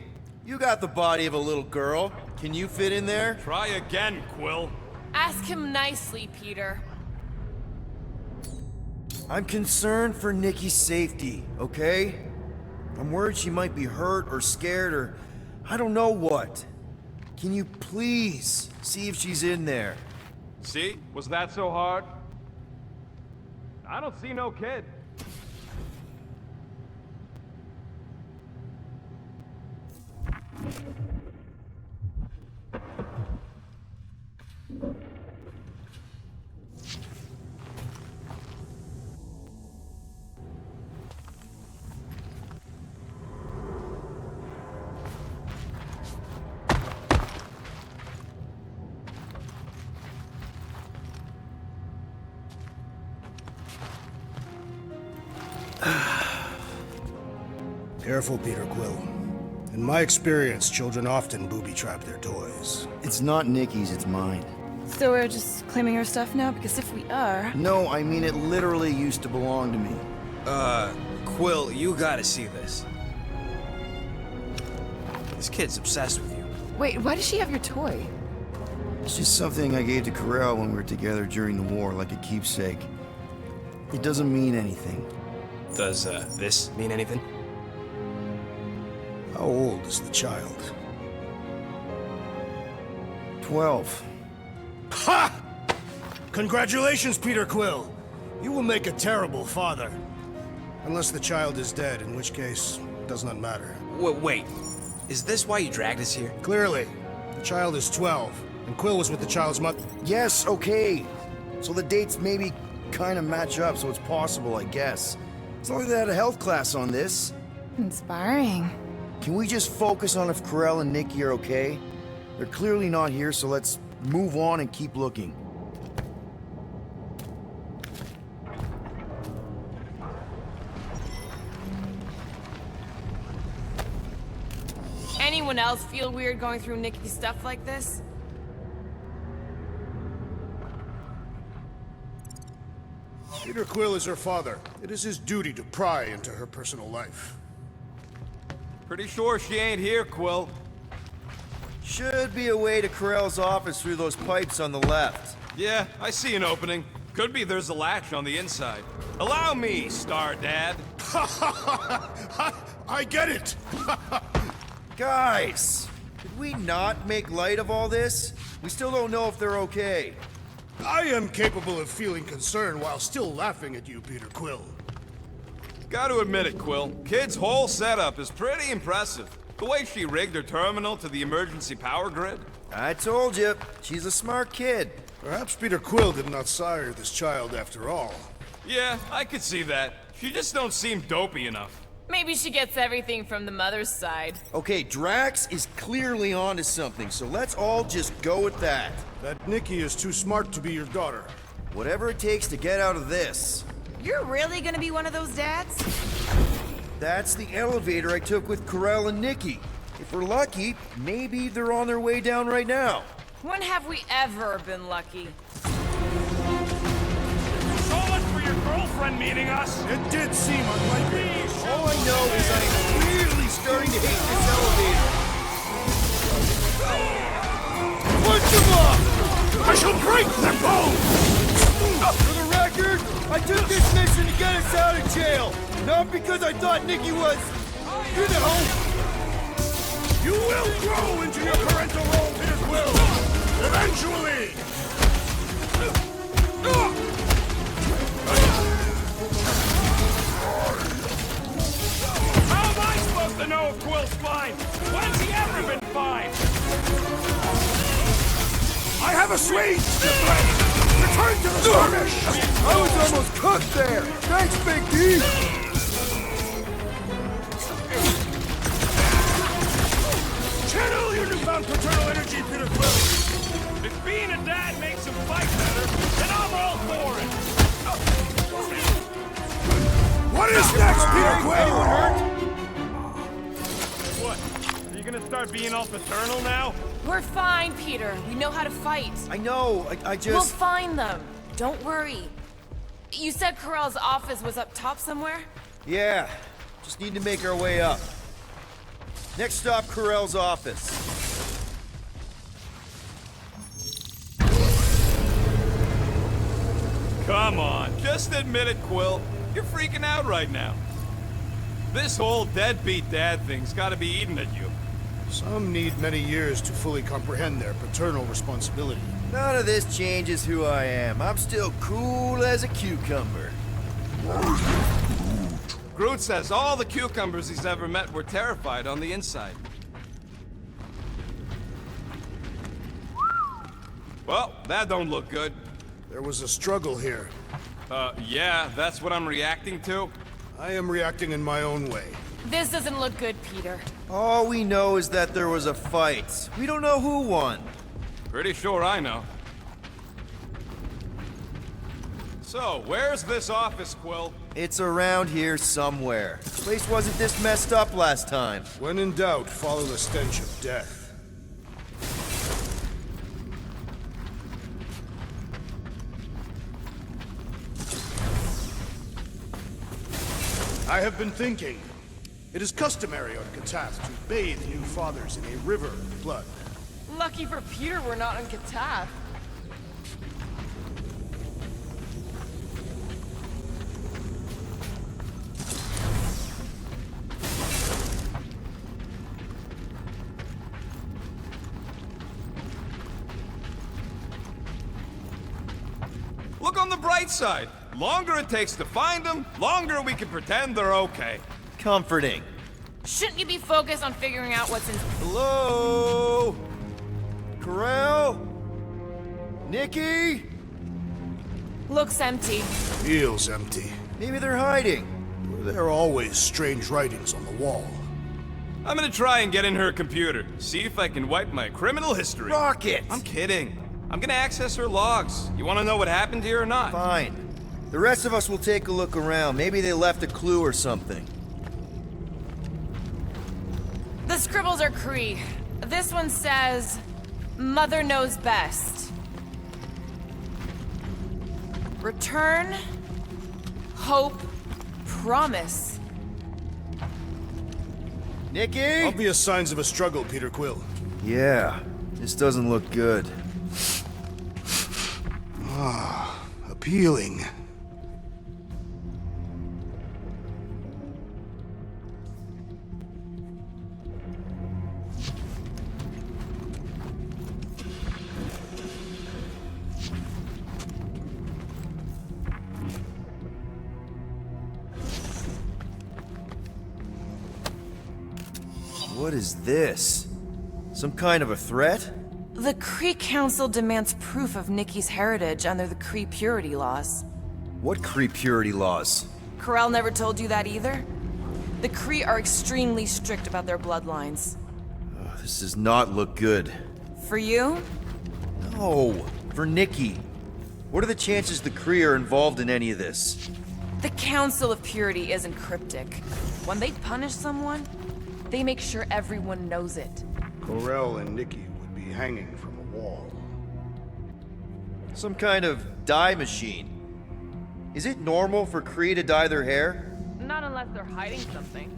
you got the body of a little girl. Can you fit in there? Try again, Quill. Ask him nicely, Peter. I'm concerned for Nikki's safety, okay? I'm worried she might be hurt or scared or I don't know what. Can you please see if she's in there? See? Was that so hard? I don't see no kid. Careful, Peter Quill. In my experience, children often booby-trap their toys. It's not Nikki's, it's mine. So we're just claiming her stuff now? Because if we are... No, I mean it literally used to belong to me. Quill, you gotta see this. This kid's obsessed with you. Wait, why does she have your toy? It's just something I gave to Corel when we were together during the war, like a keepsake. It doesn't mean anything. Does, this mean anything? How old is the child? 12. Ha! Congratulations, Peter Quill! You will make a terrible father. Unless the child is dead, in which case, it does not matter. Wait, is this why you dragged us here? Clearly, the child is 12, and Quill was with the child's mother. Yes, okay. So the dates maybe kind of match up, so it's possible, I guess. It's not like they had a health class on this. Inspiring. Can we just focus on if Corel and Nikki are okay? They're clearly not here, so let's move on and keep looking. Anyone else feel weird going through Nikki's stuff like this? Peter Quill is her father. It is his duty to pry into her personal life. Pretty sure she ain't here, Quill. Should be a way to Corel's office through those pipes on the left. Yeah, I see an opening. Could be there's a latch on the inside. Allow me, Star Dad. I get it! Guys, did we not make light of all this? We still don't know if they're okay. I am capable of feeling concern while still laughing at you, Peter Quill. Gotta admit it, Quill. Kid's whole setup is pretty impressive. The way she rigged her terminal to the emergency power grid. I told you, she's a smart kid. Perhaps Peter Quill did not sire this child after all. Yeah, I could see that. She just don't seem dopey enough. Maybe she gets everything from the mother's side. Okay, Drax is clearly onto something, so let's all just go with that. That Nikki is too smart to be your daughter. Whatever it takes to get out of this. You're really gonna be one of those dads? That's the elevator I took with Corel and Nikki. If we're lucky, maybe they're on their way down right now. When have we ever been lucky? So much for your girlfriend meeting us. It did seem unlikely. All I know is I'm really starting to hate this elevator. Punch them off! I shall break their bones! For the record, I took this mission to get us out of jail. Not because I thought Nikki was, you know. You will grow into your parental role, Peter Quill! Eventually! How am I supposed to know if Quill's fine? When's he ever been fine? I have a Swede! Return to the skirmish! I was almost cooked there. Thanks, Big D. Channel your newfound paternal energy, Peter Quill! If being a dad makes him fight better, then I'm all for it. What is next, Peter Quill? What? Are you gonna start being all paternal now? We're fine, Peter. We know how to fight. I know, I just... We'll find them. Don't worry. You said Corel's office was up top somewhere? Yeah, just need to make our way up. Next stop, Corel's office. Come on, just admit it, Quill. You're freaking out right now. This whole deadbeat dad thing's gotta be eating at you. Some need many years to fully comprehend their paternal responsibility. None of this changes who I am. I'm still cool as a cucumber. Groot says all the cucumbers he's ever met were terrified on the inside. Well, that don't look good. There was a struggle here. Yeah, that's what I'm reacting to. I am reacting in my own way. This doesn't look good, Peter. All we know is that there was a fight. We don't know who won. Pretty sure I know. So, where's this office, Quill? It's around here somewhere. This place wasn't this messed up last time. When in doubt, follow the stench of death. I have been thinking. It is customary on Katath to bathe new fathers in a river of blood. Lucky for Peter we're not on Katath. Look on the bright side. Longer it takes to find them, longer we can pretend they're okay. Comforting. Shouldn't you be focused on figuring out what's in... Hello? Corral? Nikki? Looks empty. Feels empty. Maybe they're hiding. There are always strange writings on the wall. I'm gonna try and get in her computer, see if I can wipe my criminal history. Rocket! I'm kidding. I'm gonna access her logs. You wanna know what happened here or not? Fine. The rest of us will take a look around. Maybe they left a clue or something. The scribbles are Cree. This one says, Mother knows best. Return, hope, promise. Nikki? Obvious signs of a struggle, Peter Quill. Yeah, this doesn't look good. Ah, appealing. What is this? Some kind of a threat? The Kree Council demands proof of Nikki's heritage under the Kree purity laws. What Kree purity laws? Corel never told you that either? The Kree are extremely strict about their bloodlines. Oh, this does not look good. For you? No, for Nikki. What are the chances the Kree are involved in any of this? The Council of Purity isn't cryptic. When they punish someone, they make sure everyone knows it. Corel and Nikki would be hanging from a wall. Some kind of dye machine. Is it normal for Kree to dye their hair? Not unless they're hiding something.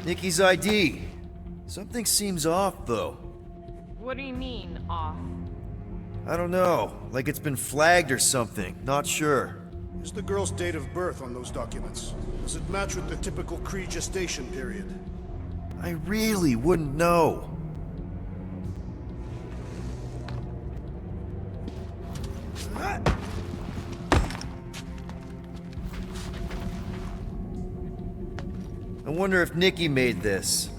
Nikki's ID. Something seems off, though. What do you mean, off? I don't know. Like it's been flagged or something. Not sure. Is the girl's date of birth on those documents? Does it match with the typical Kree gestation period? I really wouldn't know. I wonder if Nikki made this.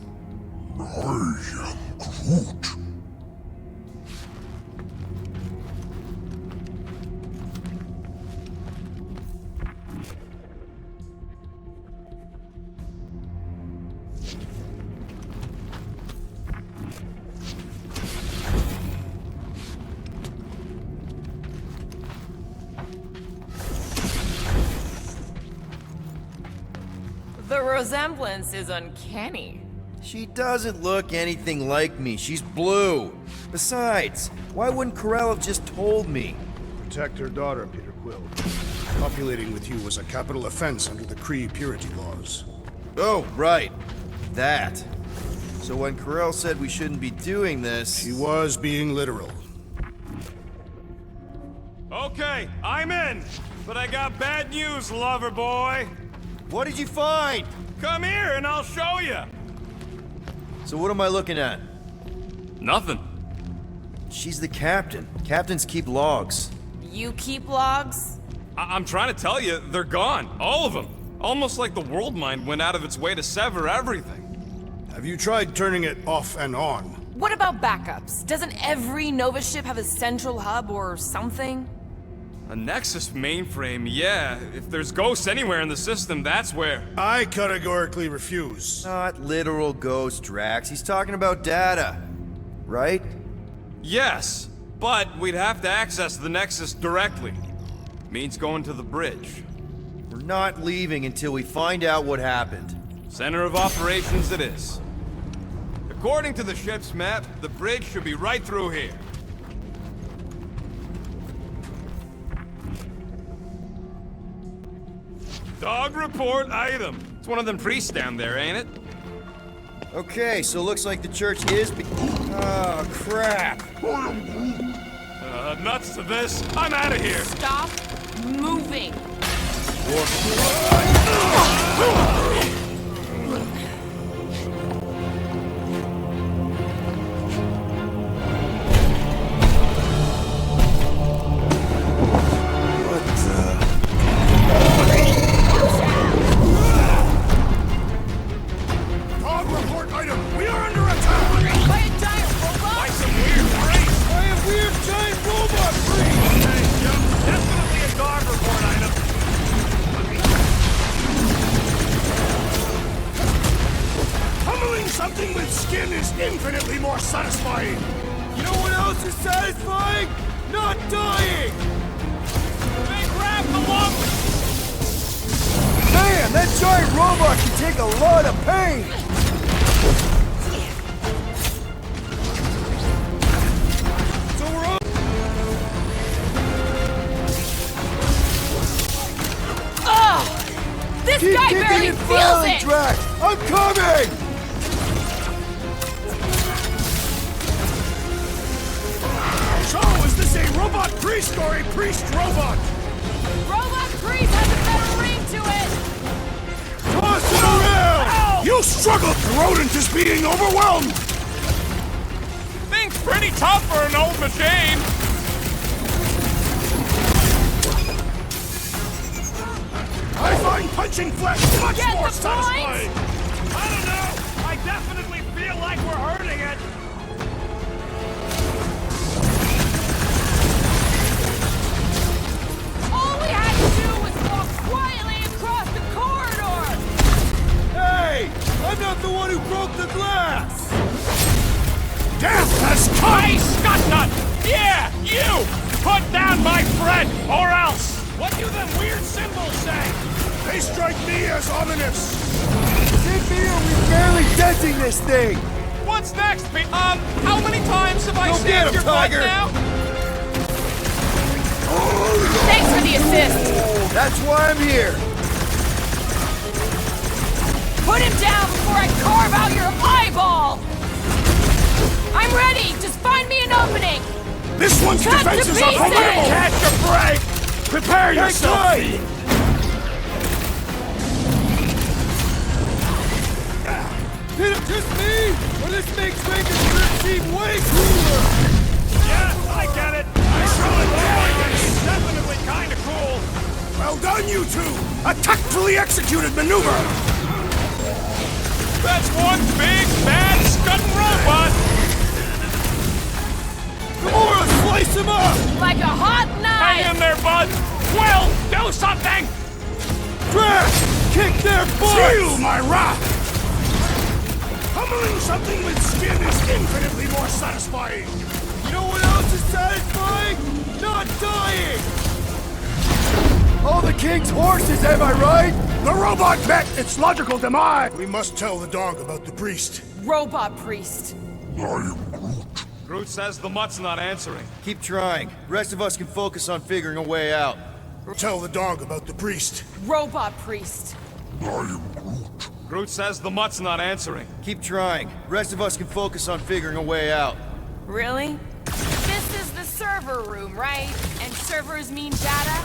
I am Groot. The resemblance is uncanny. She doesn't look anything like me. She's blue. Besides, why wouldn't Corel have just told me? Protect her daughter, Peter Quill. Copulating with you was a capital offense under the Kree purity laws. Oh, right. That. So when Corel said we shouldn't be doing this... She was being literal. Okay, I'm in. But I got bad news, lover boy. What did you find? Come here and I'll show you. So what am I looking at? Nothing. She's the captain. Captains keep logs. You keep logs? I'm trying to tell you, they're gone. All of them. Almost like the world mind went out of its way to sever everything. Have you tried turning it off and on? What about backups? Doesn't every Nova ship have a central hub or something? A Nexus mainframe, yeah. If there's ghosts anywhere in the system, that's where. I categorically refuse. Not literal ghosts, Drax. He's talking about data. Right? Yes, but we'd have to access the Nexus directly. Means going to the bridge. We're not leaving until we find out what happened. Center of operations it is. According to the ship's map, the bridge should be right through here. Dog report item. It's one of them priests down there, ain't it? Okay, so looks like the church is Oh, crap. Nuts to this. I'm out of here. Stop moving. Dog report item. We are under attack. By a giant robot? By some weird priest. By a weird giant robot priest! Okay, yep. Definitely a dog report item. Pummeling something with skin is infinitely more satisfying. You know what else is satisfying? Not dying! They grabbed the lump. Man, that giant robot can take a lot of pain! So we're on. This Keep guy kicking barely and feels filing, it! Drax! I'm coming! So, is this a robot priest or a priest robot? Robot priest has a better ring to it! Toss it around! You struggle! The rodent is being overwhelmed! Thing's pretty tough for an old machine. I find punching flesh much Get more the satisfying! I don't know. I definitely feel like we're hurting it. All we had to do was walk quietly across the corridor! Hey! I'm not the one who broke the glass! Death has Hey, come! Scuttnut! Yeah, you! Put down my friend, or else! What do them weird symbols say? They strike me as ominous! Sit here, we're barely denting this thing! What's next, how many times have I Go get saved him, your butt Tiger! now? Thanks for the assist! That's why I'm here! Put him down before I carve out your eyeball! I'm ready! Just find me an opening! This one's Cut to defenses are pieces! formidable! Catch a break! Prepare yourself! tight! Did it just me? Or this makes Raccoon seem way cooler? Yeah, I get it! I saw it there! It's definitely kinda cool! Well done, you two! A tactfully executed maneuver! That's one big, bad, scudding robot! Gamora, slice him up! Like a hot Hang in knife! there, bud! Will, do something! Drax! Kick their butts! Feel my wrath! Pummeling something with skin is infinitely more satisfying! You know what else is satisfying? Not dying! All the king's horses, am I right? The robot met its logical demise! We must tell the dog about the priest. Robot priest. Groot says the mutt's not answering. Keep trying. Rest of us can focus on figuring a way out. Tell the dog about the priest. Robot priest. Groot says the mutt's not answering. Keep trying. Rest of us can focus on figuring a way out. Really? This is the server room, right? And servers mean data?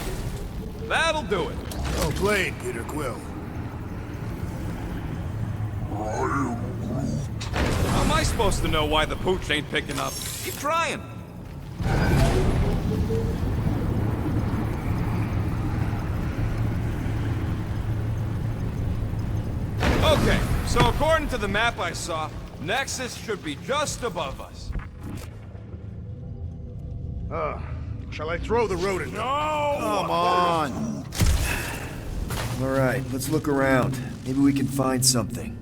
That'll do it. Well played, Peter Quill. How am I supposed to know why the pooch ain't picking up? Keep trying. Okay, so according to the map I saw, Nexus should be just above us. Shall I throw the rodent? No! Come on! Alright, let's look around. Maybe we can find something.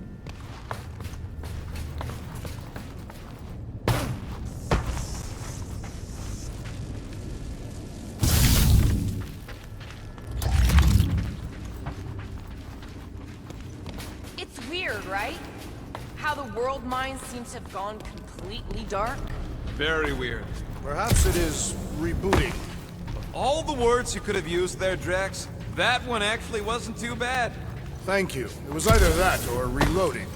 It's weird, right? How the world mind seems to have gone completely dark. Very weird. Perhaps it is rebooting. All the words you could have used there, Drax, that one actually wasn't too bad. Thank you. It was either that or reloading.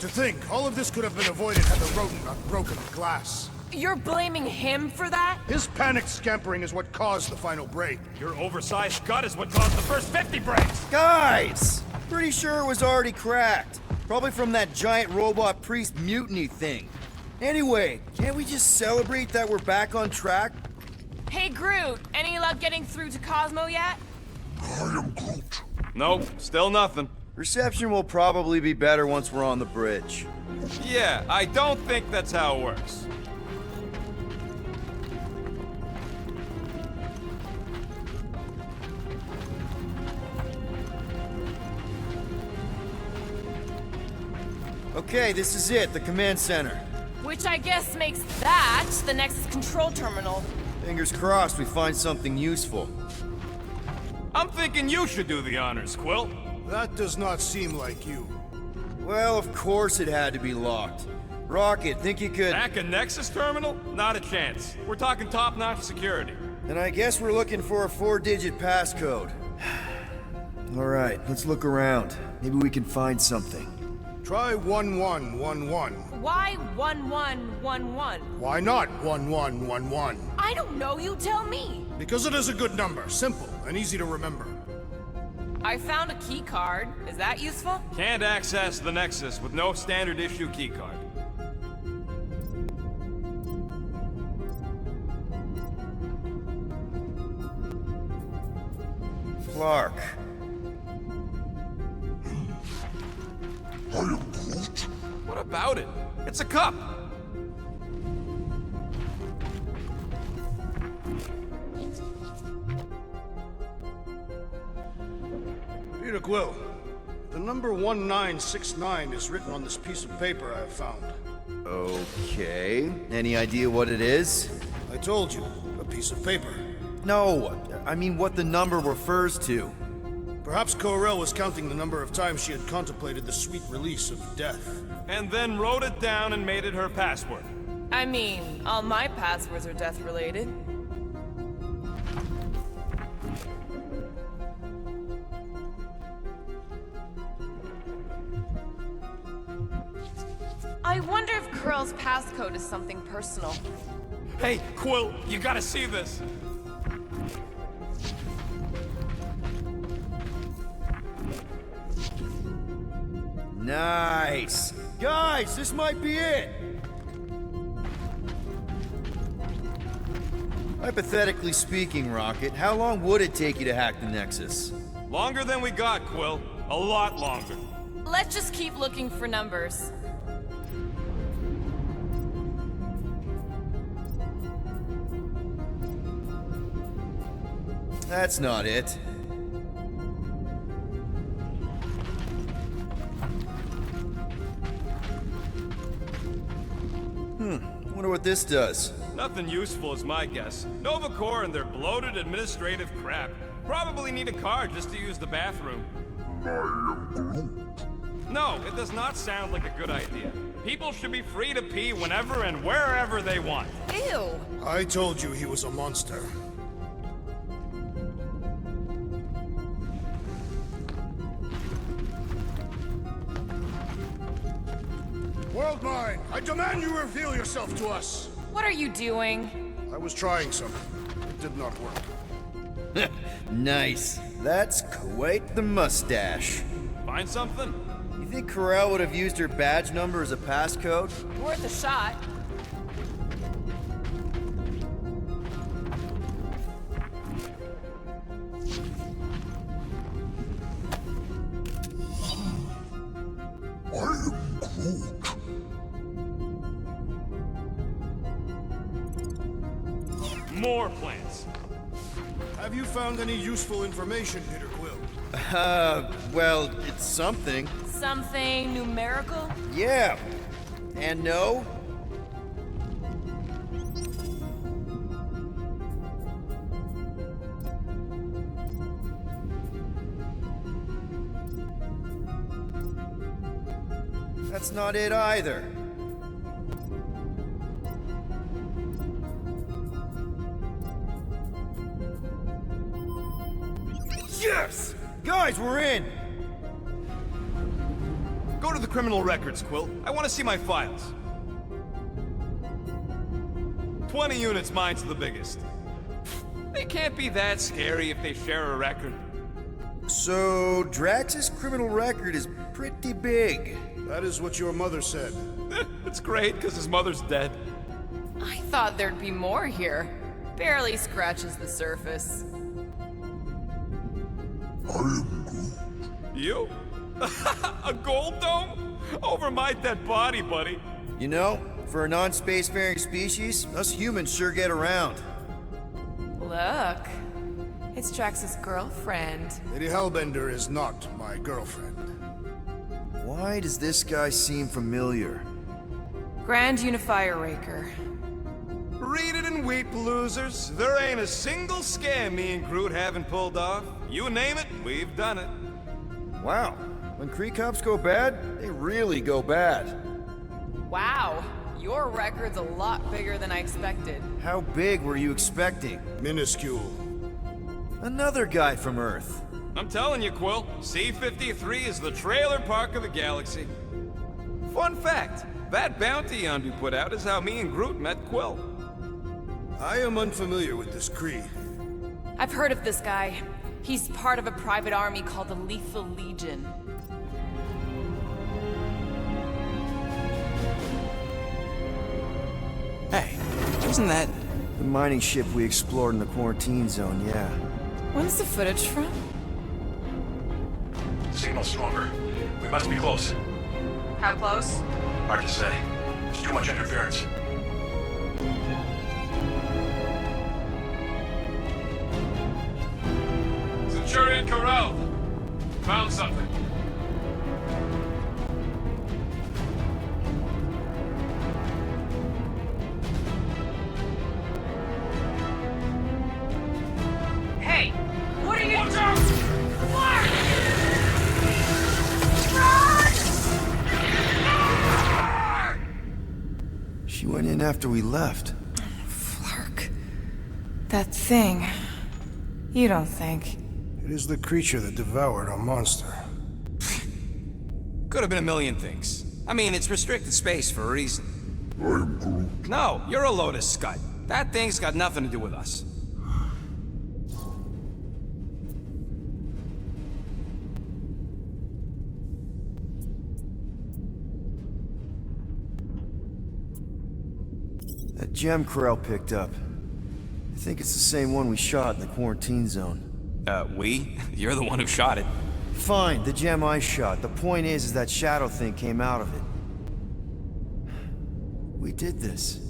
To think, all of this could have been avoided had the rodent not broken the glass. You're blaming him for that? His panicked scampering is what caused the final break. Your oversized gut is what caused the first 50 breaks. Guys! Pretty sure it was already cracked. Probably from that giant robot priest mutiny thing. Anyway, can't we just celebrate that we're back on track? Hey, Groot, any luck getting through to Cosmo yet? I am Groot. Nope, still nothing. Reception will probably be better once we're on the bridge. Yeah, I don't think that's how it works. Okay, this is it, the command center. Which I guess makes that the Nexus control terminal. Fingers crossed we find something useful. I'm thinking you should do the honors, Quill. That does not seem like you. Well, of course it had to be locked. Rocket, think you could... Hack a Nexus terminal? Not a chance. We're talking top-notch security. Then I guess we're looking for a 4-digit passcode. Alright, let's look around. Maybe we can find something. Try 1111. Why 1111? Why not 1111? I don't know, you tell me. Because it is a good number, simple and easy to remember. I found a key card. Is that useful? Can't access the Nexus with no standard issue keycard. Clark. I am Groot. What about it? It's a cup. Peter Quill, the number 1969 is written on this piece of paper I have found. Okay. Any idea what it is? I told you, a piece of paper. No, I mean what the number refers to. Perhaps Ko-Rel was counting the number of times she had contemplated the sweet release of death. And then wrote it down and made it her password. I mean, all my passwords are death-related. I wonder if Curl's passcode is something personal. Hey, Quill, you gotta see this. Nice. Guys, this might be it. Hypothetically speaking, Rocket, how long would it take you to hack the Nexus? Longer than we got, Quill. A lot longer. Let's just keep looking for numbers. That's not it. Wonder what this does. Nothing useful is my guess. Nova Corps and their bloated administrative crap. Probably need a card just to use the bathroom. I am Groot. No, it does not sound like a good idea. People should be free to pee whenever and wherever they want. Ew. I told you he was a monster. Worldmind, I demand you reveal yourself to us! What are you doing? I was trying something. It did not work. Nice. That's quite the mustache. Find something? You think Ko-Rel would have used her badge number as a passcode? Worth a shot. I am Groot. more plants. Have you found any useful information, Peter Quill? Well, it's something. Something numerical? Yeah. And no? That's not it either. Yes! Guys, we're in! Go to the criminal records, Quill. I want to see my files. 20 units, mine's the biggest. They can't be that scary if they share a record. So, Drax's criminal record is pretty big. That is what your mother said. It's great, because his mother's dead. I thought there'd be more here. Barely scratches the surface. You? A gold dome? Over my dead body, buddy. You know, for a non-spacefaring species, us humans sure get around. Look. It's Drax's girlfriend. Lady Hellbender is not my girlfriend. Why does this guy seem familiar? Grand Unifier Raker. Read it and weep, losers. There ain't a single scam me and Groot haven't pulled off. You name it, we've done it. Wow. When Kree cops go bad, they really go bad. Wow. Your record's a lot bigger than I expected. How big were you expecting? Minuscule. Another guy from Earth. I'm telling you, Quill, C-53 is the trailer park of the galaxy. Fun fact, that bounty hunt we put out is how me and Groot met Quill. I am unfamiliar with this Kree. I've heard of this guy. He's part of a private army called the Lethal Legion. Hey, wasn't that... The mining ship we explored in the quarantine zone, yeah. When's the footage from? Signal stronger. We must be close. How close? Hard to say. There's too much interference. Centurion Corral. Found something. Hey! What are you Watch out! She went in after we left. Flark. That thing. You don't think? It is the creature that devoured our monster. Could have been a million things. I mean, it's restricted space for a reason. No, you're a load of scud. That thing's got nothing to do with us. That gem Corral picked up. I think it's the same one we shot in the quarantine zone. We? You're the one who shot it. Fine, the gem I shot. The point is that shadow thing came out of it. We did this.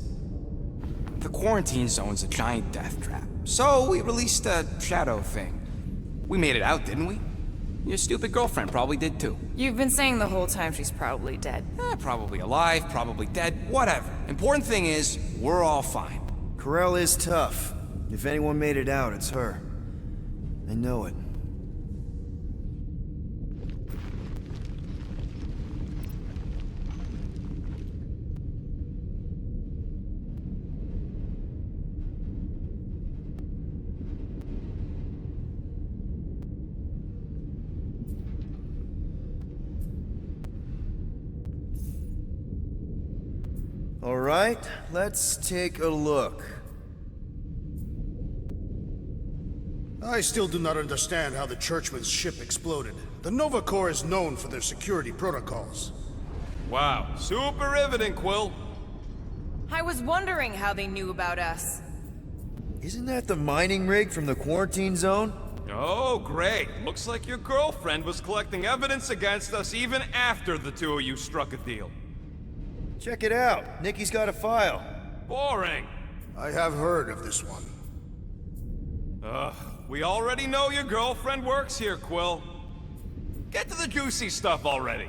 The quarantine zone's a giant death trap. So we released a shadow thing. We made it out, didn't we? Your stupid girlfriend probably did too. You've been saying the whole time she's probably dead. Probably alive, probably dead, whatever. Important thing is, we're all fine. Corral is tough. If anyone made it out, it's her. I know it. All right, let's take a look. I still do not understand how the Churchman's ship exploded. The Nova Corps is known for their security protocols. Wow, super riveting, Quill. I was wondering how they knew about us. Isn't that the mining rig from the quarantine zone? Oh, great. Looks like your girlfriend was collecting evidence against us even after the two of you struck a deal. Check it out. Nikki's got a file. Boring. I have heard of this one. We already know your girlfriend works here, Quill. Get to the juicy stuff already.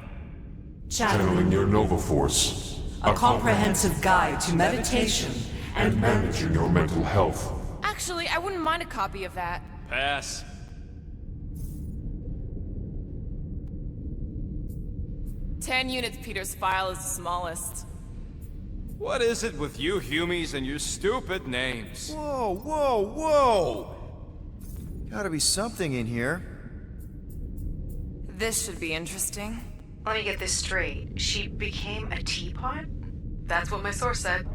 Channeling your Nova Force. A comprehensive guide to meditation and managing your mental health. Actually, I wouldn't mind a copy of that. Pass. Ten units, Peter's file is the smallest. What is it with you Humies and your stupid names? Whoa, whoa, whoa! Gotta be something in here. This should be interesting. Let me get this straight. She became a teapot? That's what my source said.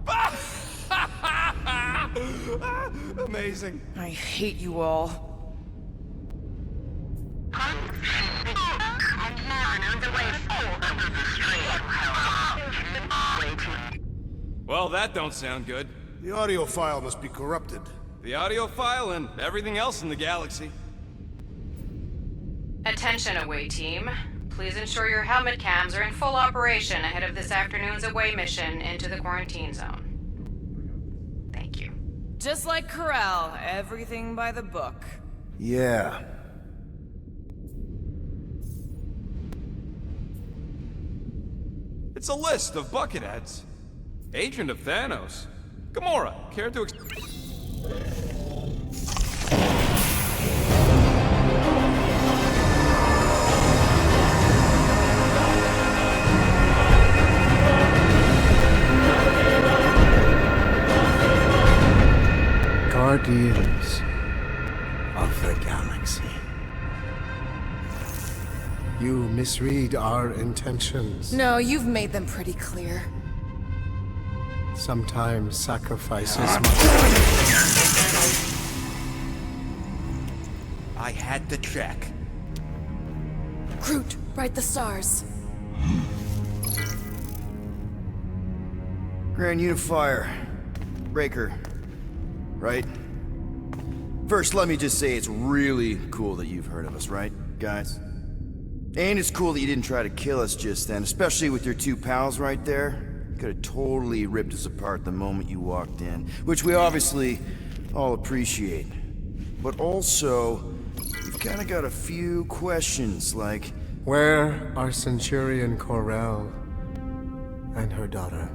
Amazing. I hate you all. Well, that don't sound good. The audio file must be corrupted. The audio file and everything else in the galaxy. Attention, away team. Please ensure your helmet cams are in full operation ahead of this afternoon's away mission into the quarantine zone. Thank you. Just like Corral, everything by the book. Yeah. It's a list of bucketheads. Agent of Thanos. Gamora, care to Guardians of the Galaxy. You misread our intentions. No, you've made them pretty clear. Sometimes sacrifices I had to check. Groot, write the stars. Grand Unifier. Breaker. Right? First, let me just say it's really cool that you've heard of us, right, guys? And it's cool that you didn't try to kill us just then, especially with your two pals right there. You could have totally ripped us apart the moment you walked in, which we obviously all appreciate. But also, we've kind of got a few questions, like... Where are Centurion Corell and her daughter?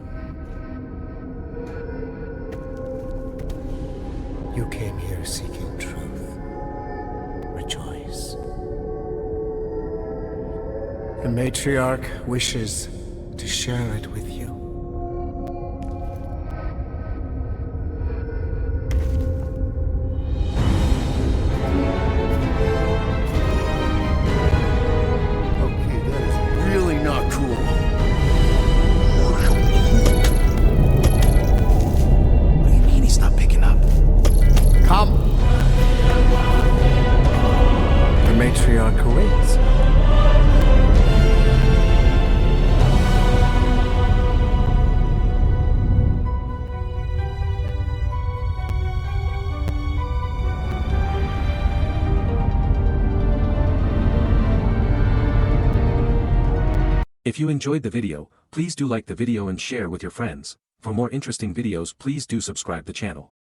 You came here seeking truth. Rejoice. The matriarch wishes to share it with you. Okay, that is really not cool. What do you mean he's not picking up? Come! The matriarch awaits. If you enjoyed the video, please do like the video and share with your friends. For more interesting videos, please do subscribe the channel.